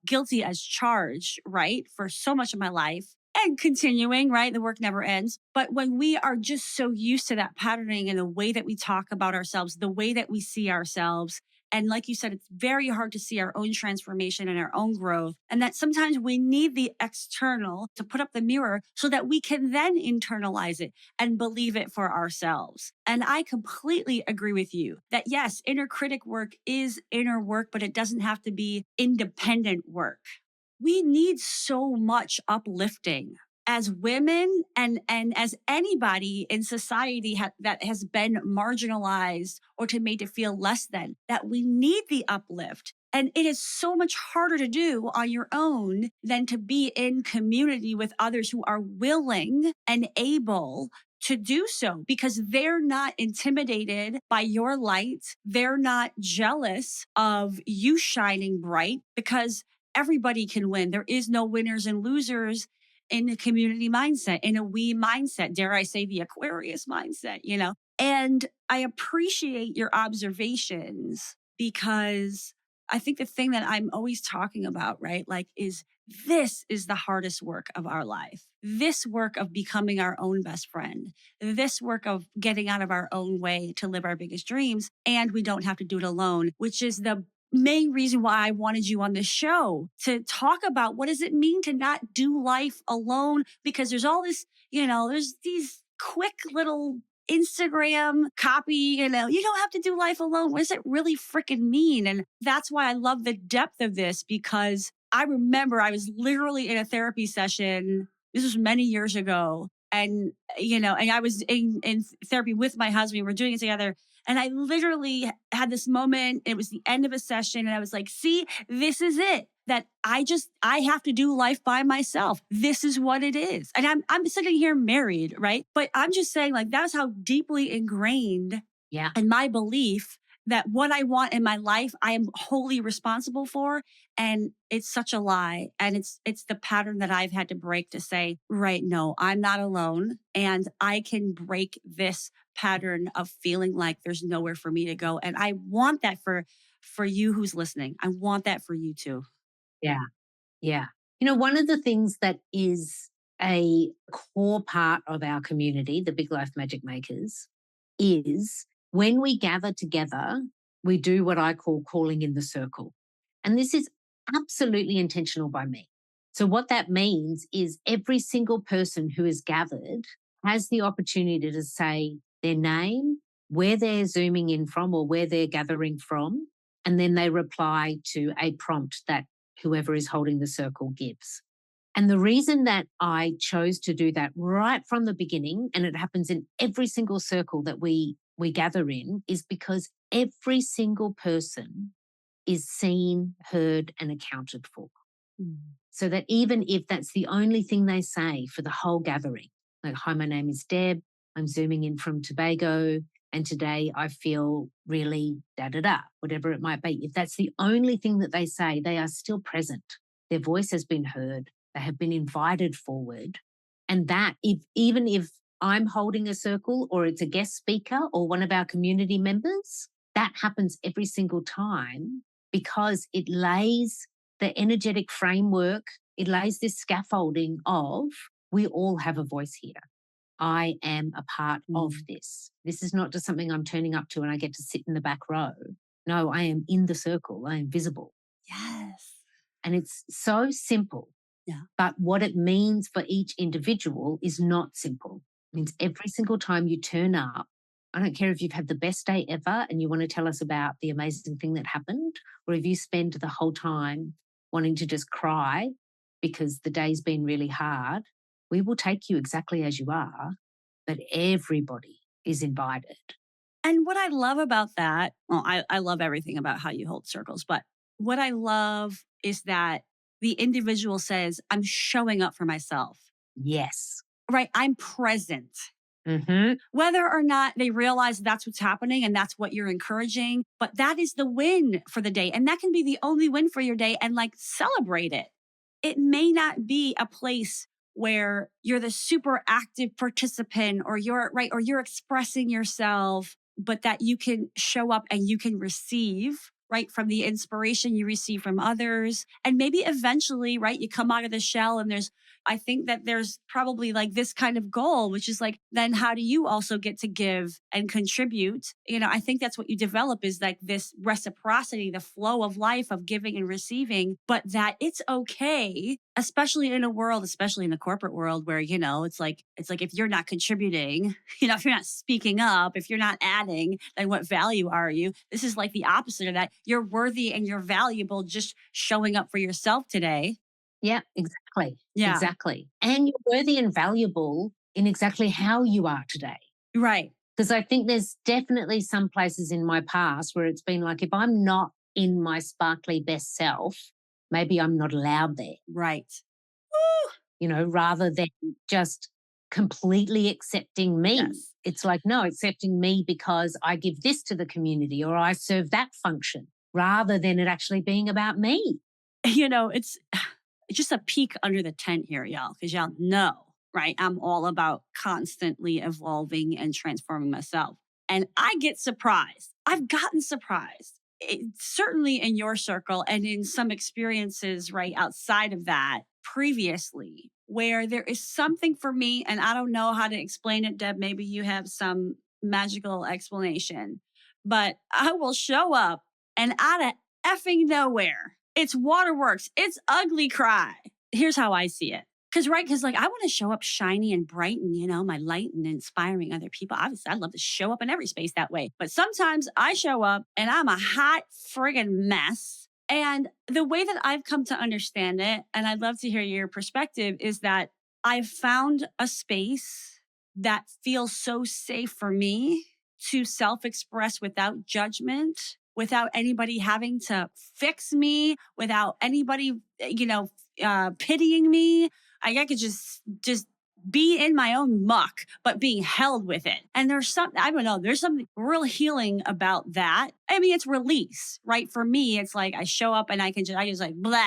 guilty as charged, right, for so much of my life and continuing, right, the work never ends. But when we are just so used to that patterning and the way that we talk about ourselves, the way that we see ourselves, and like you said, it's very hard to see our own transformation and our own growth. And that sometimes we need the external to put up the mirror so that we can then internalize it and believe it for ourselves. And I completely agree with you that yes, inner critic work is inner work, but it doesn't have to be independent work. We need so much uplifting as women and as anybody in society that has been marginalized or to made to feel less than, that we need the uplift. And it is so much harder to do on your own than to be in community with others who are willing and able to do so, because they're not intimidated by your light. They're not jealous of you shining bright, because everybody can win. There is no winners and losers in a community mindset, in a we mindset, dare I say the Aquarius mindset, And I appreciate your observations, because I think the thing that I'm always talking about, right, like, is this is the hardest work of our life. This work of becoming our own best friend, this work of getting out of our own way to live our biggest dreams. And we don't have to do it alone, which is the main reason why I wanted you on this show, to talk about what does it mean to not do life alone, because there's all this, there's these quick little Instagram copy, you don't have to do life alone. What does it really freaking mean? And that's why I love the depth of this, because I remember I was literally in a therapy session. This was many years ago. And, and I was in therapy with my husband. We were doing it together. And I literally had this moment. It was the end of a session. And I was like, see, this is it. That I have to do life by myself. This is what it is. And I'm sitting here married, right? But I'm just saying, like, that's how deeply ingrained in my belief that what I want in my life, I am wholly responsible for. And it's such a lie. And it's the pattern that I've had to break, to say, right, no, I'm not alone. And I can break this pattern of feeling like there's nowhere for me to go. And I want that for you who's listening. I want that for you too.
Yeah. Yeah. One of the things that is a core part of our community, the Big Life Magic Makers, is when we gather together, we do what I call calling in the circle. And this is absolutely intentional by me. So what that means is every single person who is gathered has the opportunity to say their name, where they're zooming in from or where they're gathering from, and then they reply to a prompt that whoever is holding the circle gives. And the reason that I chose to do that right from the beginning, and it happens in every single circle that we gather in, is because every single person is seen, heard, and accounted for. So that even if that's the only thing they say for the whole gathering, like, hi, my name is Deb, I'm zooming in from Tobago, and today I feel really da-da-da, whatever it might be. If that's the only thing that they say, they are still present. Their voice has been heard. They have been invited forward. And that, even if I'm holding a circle or it's a guest speaker or one of our community members, that happens every single time, because it lays the energetic framework, it lays this scaffolding of we all have a voice here. I am a part of this. This is not just something I'm turning up to and I get to sit in the back row. No, I am in the circle. I am visible.
Yes.
And it's so simple.
Yeah.
But what it means for each individual is not simple. It means every single time you turn up, I don't care if you've had the best day ever and you want to tell us about the amazing thing that happened, or if you spend the whole time wanting to just cry because the day's been really hard, we will take you exactly as you are, but everybody is invited.
And what I love about that, well, I love everything about how you hold circles, but what I love is that the individual says, I'm showing up for myself,
Yes.
right? I'm present.
Mm-hmm.
Whether or not they realize that's what's happening and that's what you're encouraging, but that is the win for the day. And that can be the only win for your day, and like celebrate it. It may not be a place where you're the super active participant or you're right or you're expressing yourself, but that you can show up and you can receive right from the inspiration you receive from others. And maybe eventually, right, you come out of the shell and I think that there's probably like this kind of goal, which is like, then how do you also get to give and contribute? I think that's what you develop is like this reciprocity, the flow of life of giving and receiving, but that it's okay, especially in a world, especially in the corporate world where, it's like if you're not contributing, if you're not speaking up, if you're not adding, then what value are you? This is like the opposite of that. You're worthy and you're valuable just showing up for yourself today.
Yeah, exactly.
Yeah.
Exactly. And you're worthy and valuable in exactly how you are today.
Right.
Because I think there's definitely some places in my past where it's been like, if I'm not in my sparkly best self, maybe I'm not allowed there.
Right.
Rather than just completely accepting me.
Yes.
It's like, no, accepting me because I give this to the community or I serve that function rather than it actually being about me.
It's just a peek under the tent here, y'all, because y'all know, right? I'm all about constantly evolving and transforming myself. And I get surprised. I've gotten surprised, certainly in your circle and in some experiences right outside of that previously, where there is something for me, and I don't know how to explain it, Deb. Maybe you have some magical explanation, but I will show up and out of effing nowhere, it's waterworks. It's ugly cry. Here's how I see it. Because like I want to show up shiny and bright and, my light and inspiring other people. Obviously, I'd love to show up in every space that way. But sometimes I show up and I'm a hot friggin' mess. And the way that I've come to understand it, and I'd love to hear your perspective, is that I've found a space that feels so safe for me to self-express without judgment, without anybody having to fix me, without anybody, pitying me. I could just be in my own muck, but being held with it. And there's something real healing about that. I mean, it's release, right? For me, it's like I show up and I just like blah.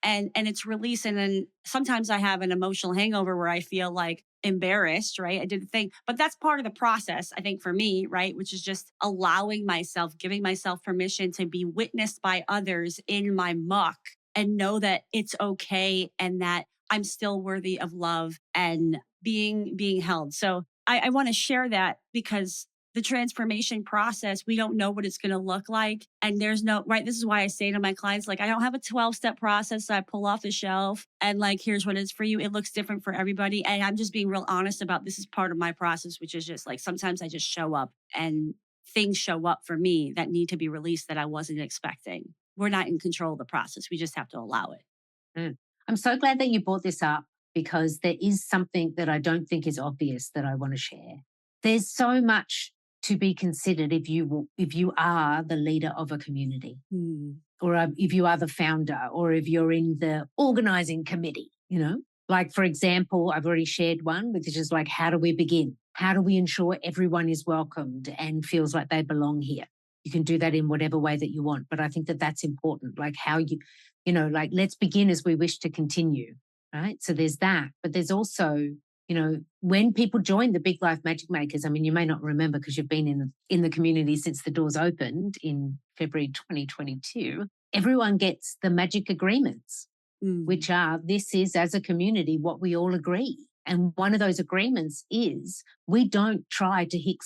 And it's release. And then sometimes I have an emotional hangover where I feel like embarrassed, right? I did the thing, but that's part of the process, I think, for me, right? Which is just allowing myself, giving myself permission to be witnessed by others in my muck and know that it's okay and that I'm still worthy of love and being held. So I want to share that because the transformation process, we don't know what it's going to look like. And there's no, right. This is why I say to my clients, like, I don't have a 12-step process that I pull off the shelf and like, here's what it is for you. It looks different for everybody. And I'm just being real honest about this is part of my process, which is just like, sometimes I just show up and things show up for me that need to be released that I wasn't expecting. We're not in control of the process. We just have to allow it.
I'm so glad that you brought this up because there is something that I don't think is obvious that I want to share. There's so much to be considered if you are the leader of a community or if you are the founder or if you're in the organizing committee, like, for example, I've already shared one, which is just like, how do we begin? How do we ensure everyone is welcomed and feels like they belong here? You can do that in whatever way that you want. But I think that that's important, like how like, let's begin as we wish to continue, right? So there's that. But there's also, when people join the Big Life Magic Makers, I mean, you may not remember because you've been in the community since the doors opened in February 2022. everyone gets the magic agreements,
Mm.
which are, this is as a community what we all agree. And one of those agreements is we don't try to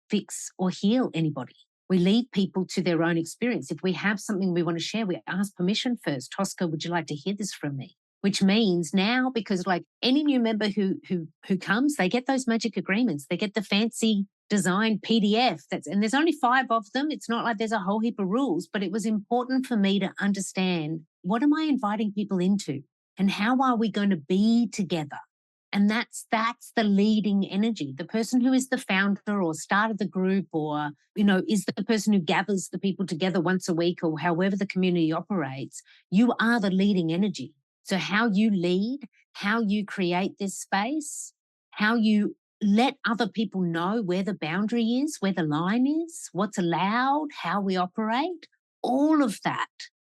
fix or heal anybody. We leave people to their own experience. If we have something we want to share, we ask permission first. Tosca, would you like to hear this from me? Which means now, because like any new member who comes, they get those magic agreements. They get the fancy designed PDF. And there's only 5 of them. It's not like there's a whole heap of rules, but it was important for me to understand, what am I inviting people into and how are we going to be together? And that's the leading energy. The person who is the founder or started the group, or, is the person who gathers the people together once a week, or however the community operates, you are the leading energy. So how you lead, how you create this space, how you let other people know where the boundary is, where the line is, what's allowed, how we operate, all of that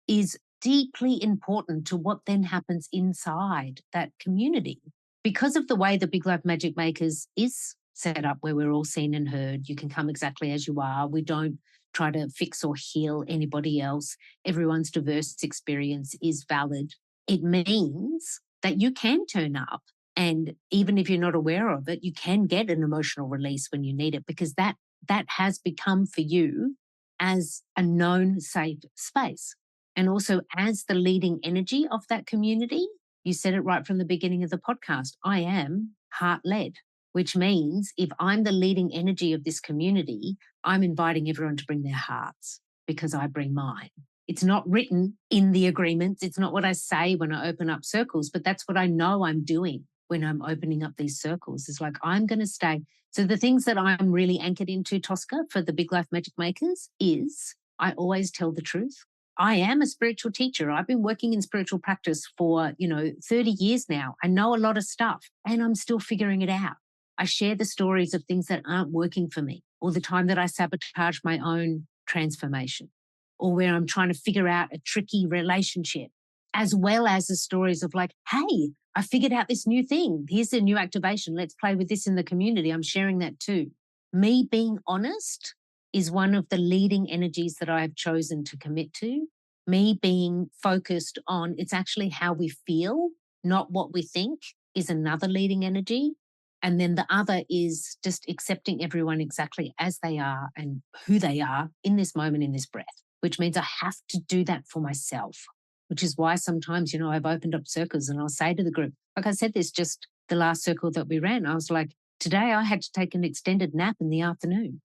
is deeply important to what then happens inside that community. Because of the way the Big Life Magic Makers is set up, where we're all seen and heard, you can come exactly as you are. We don't try to fix or heal anybody else. Everyone's diverse experience is valid. It means that you can turn up, and even if you're not aware of it, you can get an emotional release when you need it, because that has become for you as a known safe space. And also as the leading energy of that community, you said it right from the beginning of the podcast, I am heart-led, which means if I'm the leading energy of this community, I'm inviting everyone to bring their hearts because I bring mine. It's not written in the agreements. It's not what I say when I open up circles, but that's what I know I'm doing when I'm opening up these circles. It's like, I'm going to stay. So the things that I'm really anchored into, Tosca, for the Big Life Magic Makers is I always tell the truth. I am a spiritual teacher. I've been working in spiritual practice for, 30 years now. I know a lot of stuff and I'm still figuring it out. I share the stories of things that aren't working for me, or the time that I sabotage my own transformation, or where I'm trying to figure out a tricky relationship, as well as the stories of like, hey, I figured out this new thing. Here's a new activation. Let's play with this in the community. I'm sharing that too. Me being honest is one of the leading energies that I have chosen to commit to. Me being focused on it's actually how we feel, not what we think, is another leading energy. And then the other is just accepting everyone exactly as they are and who they are in this moment, in this breath, which means I have to do that for myself, which is why sometimes, I've opened up circles and I'll say to the group, like I said this just the last circle that we ran, I was like, today I had to take an extended nap in the afternoon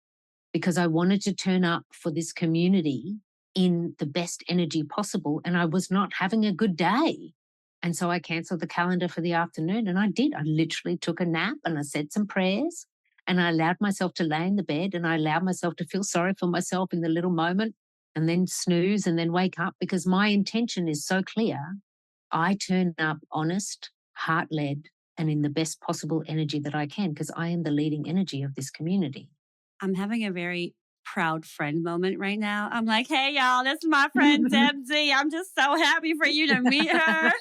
because I wanted to turn up for this community in the best energy possible. And I was not having a good day. And so I canceled the calendar for the afternoon. And I did. I literally took a nap and I said some prayers and I allowed myself to lay in the bed and I allowed myself to feel sorry for myself in the little moment and then snooze and then wake up, because my intention is so clear. I turn up honest, heart-led, and in the best possible energy that I can, because I am the leading energy of this community.
I'm having a very proud friend moment right now. I'm like, hey, y'all, this is my friend Deb D. I'm just so happy for you to meet her.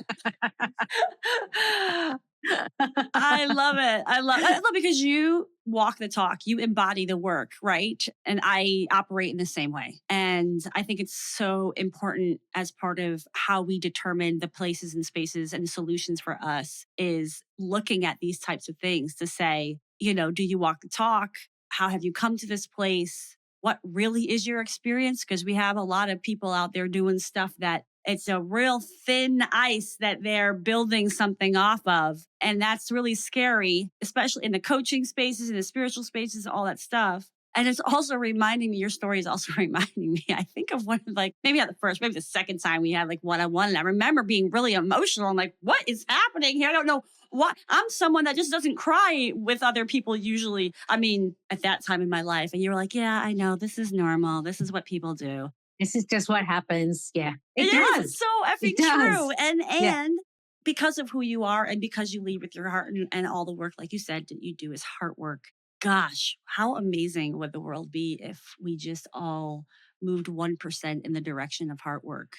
I love it. I love because you walk the talk, you embody the work, right? And I operate in the same way. And I think it's so important as part of how we determine the places and spaces and solutions for us is looking at these types of things to say, do you walk the talk? How have you come to this place? What really is your experience? Because we have a lot of people out there doing stuff that it's a real thin ice that they're building something off of. And that's really scary, especially in the coaching spaces, in the spiritual spaces, all that stuff. And it's also reminding me, your story is also reminding me, I think of one, like maybe not the first, maybe the second time we had like one-on-one. And I remember being really emotional. I'm like, what is happening here? I don't know what. I'm someone that just doesn't cry with other people usually. I mean, at that time in my life. And you were like, yeah, I know this is normal. This is what people do.
This is just what happens. Yeah,
it does. It's so effing true. And because of who you are and because you lead with your heart and all the work, like you said, that you do is heart work. Gosh, how amazing would the world be if we just all moved 1% in the direction of heart work?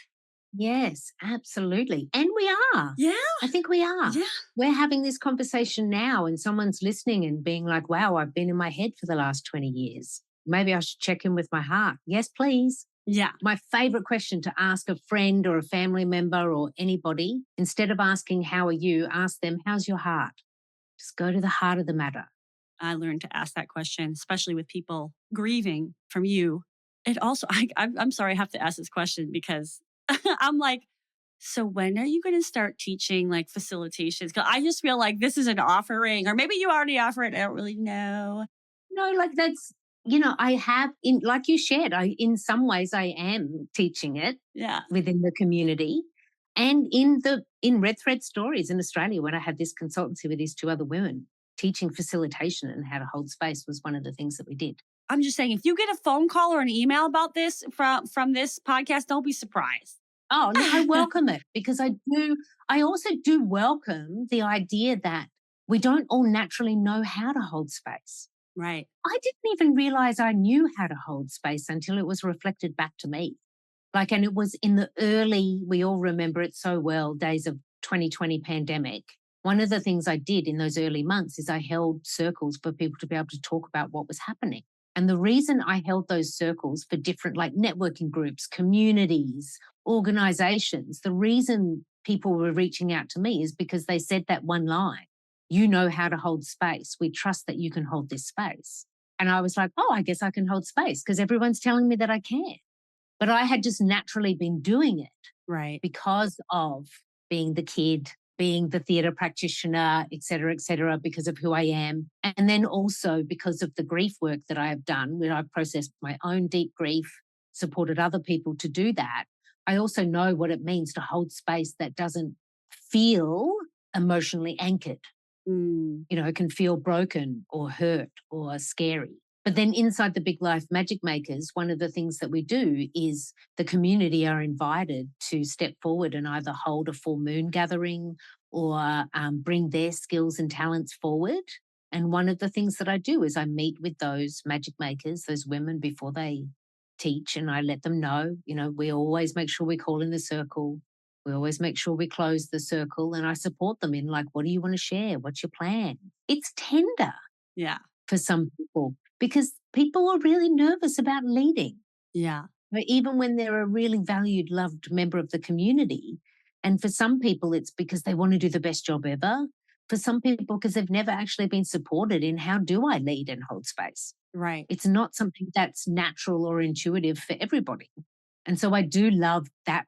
Yes, absolutely. And we are.
Yeah.
I think we are.
Yeah.
We're having this conversation now and someone's listening and being like, wow, I've been in my head for the last 20 years. Maybe I should check in with my heart. Yes, please.
Yeah,
My favorite question to ask a friend or a family member or anybody, instead of asking, how are you? Ask them, how's your heart? Just go to the heart of the matter.
I learned to ask that question, especially with people grieving from you. It also, I'm sorry, I have to ask this question because I'm like, so when are you going to start teaching like facilitations? Because I just feel like this is an offering, or maybe you already offer it. I don't really know.
No, like that's, I have like you shared, in some ways I am teaching it
Yeah.
within the community. And in Red Thread Stories in Australia, when I had this consultancy with these two other women, teaching facilitation and how to hold space was one of the things that we did.
I'm just saying, if you get a phone call or an email about this from this podcast, don't be surprised.
Oh, no, I welcome it because I also do welcome the idea that we don't all naturally know how to hold space.
Right.
I didn't even realize I knew how to hold space until it was reflected back to me. Like, and it was in the early, we all remember it so well, days of 2020 pandemic. One of the things I did in those early months is I held circles for people to be able to talk about what was happening. And the reason I held those circles for different like networking groups, communities, organizations, the reason people were reaching out to me is because they said that one line, you know how to hold space. We trust that you can hold this space. And I was like, oh, I guess I can hold space because everyone's telling me that I can. But I had just naturally been doing it
Right.
because of being the kid, being the theatre practitioner, et cetera, because of who I am. And then also because of the grief work that I have done, where I've processed my own deep grief, supported other people to do that. I also know what it means to hold space that doesn't feel emotionally anchored.
Mm,
It can feel broken or hurt or scary. But then inside the Big Life Magic Makers, one of the things that we do is the community are invited to step forward and either hold a full moon gathering or bring their skills and talents forward. And one of the things that I do is I meet with those magic makers, those women before they teach, and I let them know, we always make sure we call in the circle. We always make sure we close the circle and I support them in like, what do you want to share? What's your plan? It's tender
yeah.
for some people because people are really nervous about leading,
Yeah.
but even when they're a really valued, loved member of the community. And for some people, it's because they want to do the best job ever. For some people, because they've never actually been supported in how do I lead and hold space.
Right.
It's not something that's natural or intuitive for everybody. And so I do love that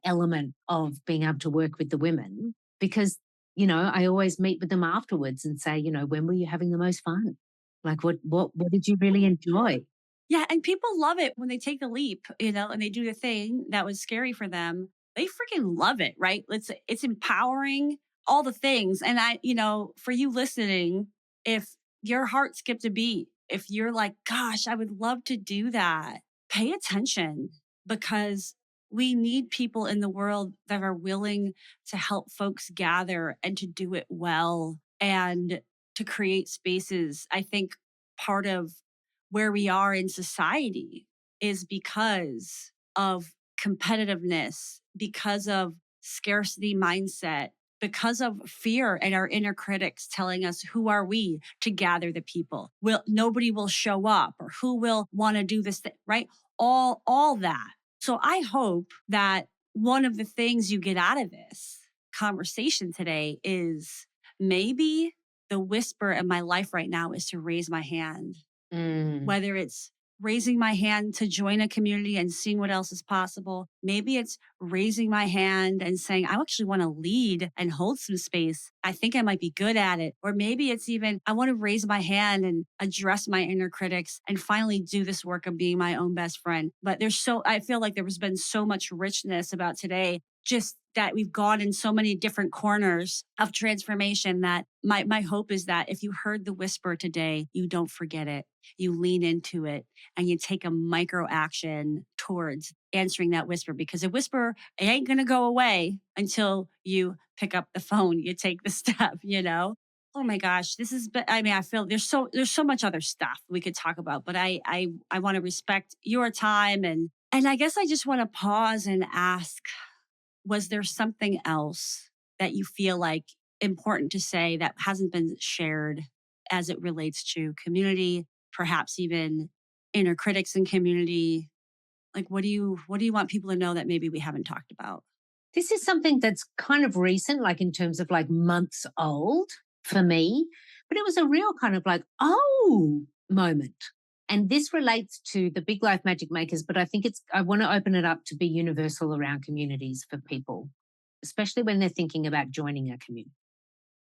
element of being able to work with the women because, I always meet with them afterwards and say, when were you having the most fun? Like what did you really enjoy?
Yeah, and people love it when they take the leap, and they do the thing that was scary for them. They freaking love it, right? It's empowering, all the things. And for you listening, if your heart skipped a beat, if you're like, gosh, I would love to do that, pay attention because we need people in the world that are willing to help folks gather and to do it well and to create spaces. I think part of where we are in society is because of competitiveness, because of scarcity mindset, because of fear and our inner critics telling us who are we to gather the people. Will nobody will show up or who will want to do this thing, right? All that. So I hope that one of the things you get out of this conversation today is maybe the whisper in my life right now is to raise my hand,
Mm,
whether it's raising my hand to join a community and seeing what else is possible. Maybe it's raising my hand and saying, I actually want to lead and hold some space. I think I might be good at it. Or maybe it's even, I want to raise my hand and address my inner critics and finally do this work of being my own best friend. But I feel like there has been so much richness about today, just that we've gone in so many different corners of transformation that my hope is that if you heard the whisper today, you don't forget it. You lean into it and you take a micro action towards answering that whisper because a whisper it ain't going to go away until you pick up the phone, you take the step. Oh my gosh, this is I feel there's so much other stuff we could talk about, but I want to respect your time and I guess I just want to pause and ask, was there something else that you feel like important to say that hasn't been shared as it relates to community, perhaps even inner critics in community? Like, what do you want people to know that maybe we haven't talked about?
This is something that's kind of recent, like in terms of like months old for me, but it was a real kind of like, oh, moment. And this relates to the Big Life Magic Makers, but I want to open it up to be universal around communities for people, especially when they're thinking about joining a community.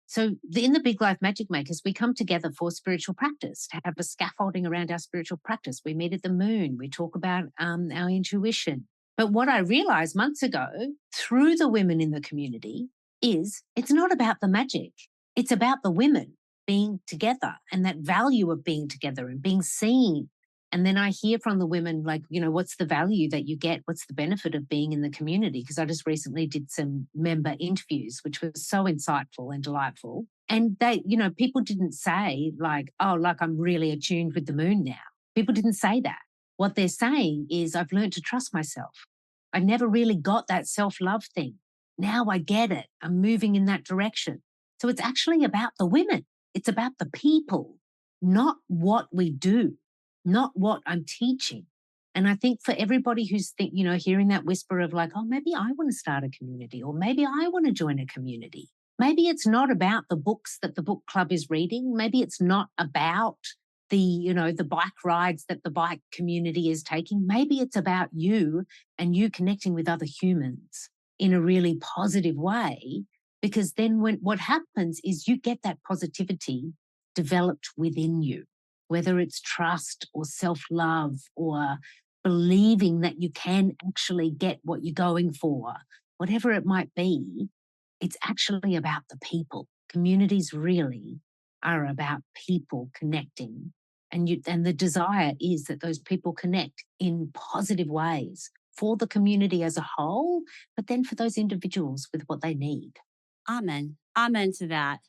So in the Big Life Magic Makers, we come together for spiritual practice, to have a scaffolding around our spiritual practice. We meet at the moon. We talk about our intuition. But what I realized months ago through the women in the community is it's not about the magic. It's about the women being together and that value of being together and being seen. And then I hear from the women, like, what's the value that you get? What's the benefit of being in the community? Because I just recently did some member interviews, which was so insightful and delightful. And they, people didn't say like, oh, like I'm really attuned with the moon now. People didn't say that. What they're saying is I've learned to trust myself. I never really got that self-love thing. Now I get it. I'm moving in that direction. So it's actually about the women. It's about the people, not what we do, not what I'm teaching. And I think for everybody who's hearing that whisper of like, oh, maybe I want to start a community, or maybe I want to join a community. Maybe it's not about the books that the book club is reading. Maybe it's not about the bike rides that the bike community is taking. Maybe it's about you and you connecting with other humans in a really positive way, because then what happens is you get that positivity developed within you, whether it's trust or self-love or believing that you can actually get what you're going for, whatever it might be. It's actually about the people. Communities really are about people connecting. And the desire is that those people connect in positive ways for the community as a whole, but then for those individuals with what they need.
Amen. Amen to that.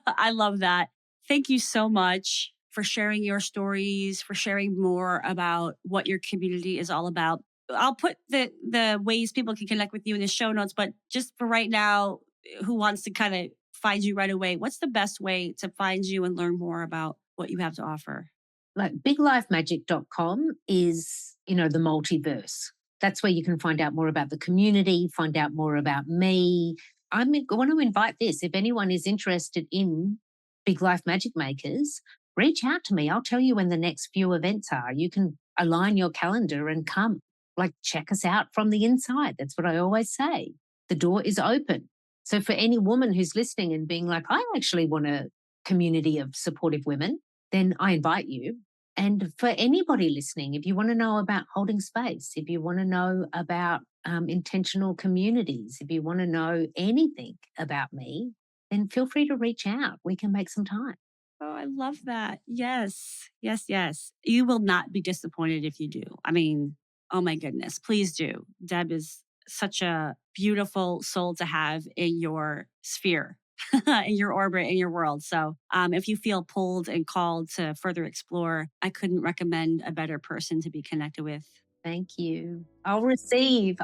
I love that. Thank you so much for sharing your stories, for sharing more about what your community is all about. I'll put the ways people can connect with you in the show notes, but just for right now, who wants to kind of find you right away, what's the best way to find you and learn more about what you have to offer?
Like biglifemagic.com is, the multiverse. That's where you can find out more about the community, find out more about me. I want to invite this. If anyone is interested in Big Life Magic Makers, reach out to me. I'll tell you when the next few events are. You can align your calendar and come. Like, check us out from the inside. That's what I always say. The door is open. So for any woman who's listening and being like, I actually want a community of supportive women, then I invite you. And for anybody listening, if you want to know about holding space, if you want to know about intentional communities, if you want to know anything about me, then feel free to reach out. We can make some time.
Oh, I love that. Yes, yes, yes. You will not be disappointed if you do. I mean, oh my goodness, please do. Deb is such a beautiful soul to have in your sphere, in your orbit, in your world. So if you feel pulled and called to further explore, I couldn't recommend a better person to be connected with.
Thank you. I'll receive.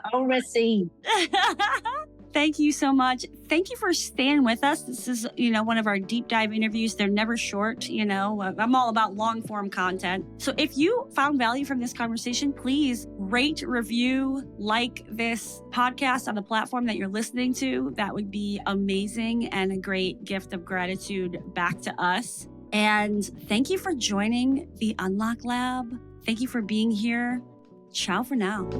Thank you so much. Thank you for staying with us. This is, one of our deep dive interviews. They're never short. I'm all about long form content. So if you found value from this conversation, please rate, review, like this podcast on the platform that you're listening to. That would be amazing and a great gift of gratitude back to us. And thank you for joining the Unlock Lab. Thank you for being here. Ciao for now.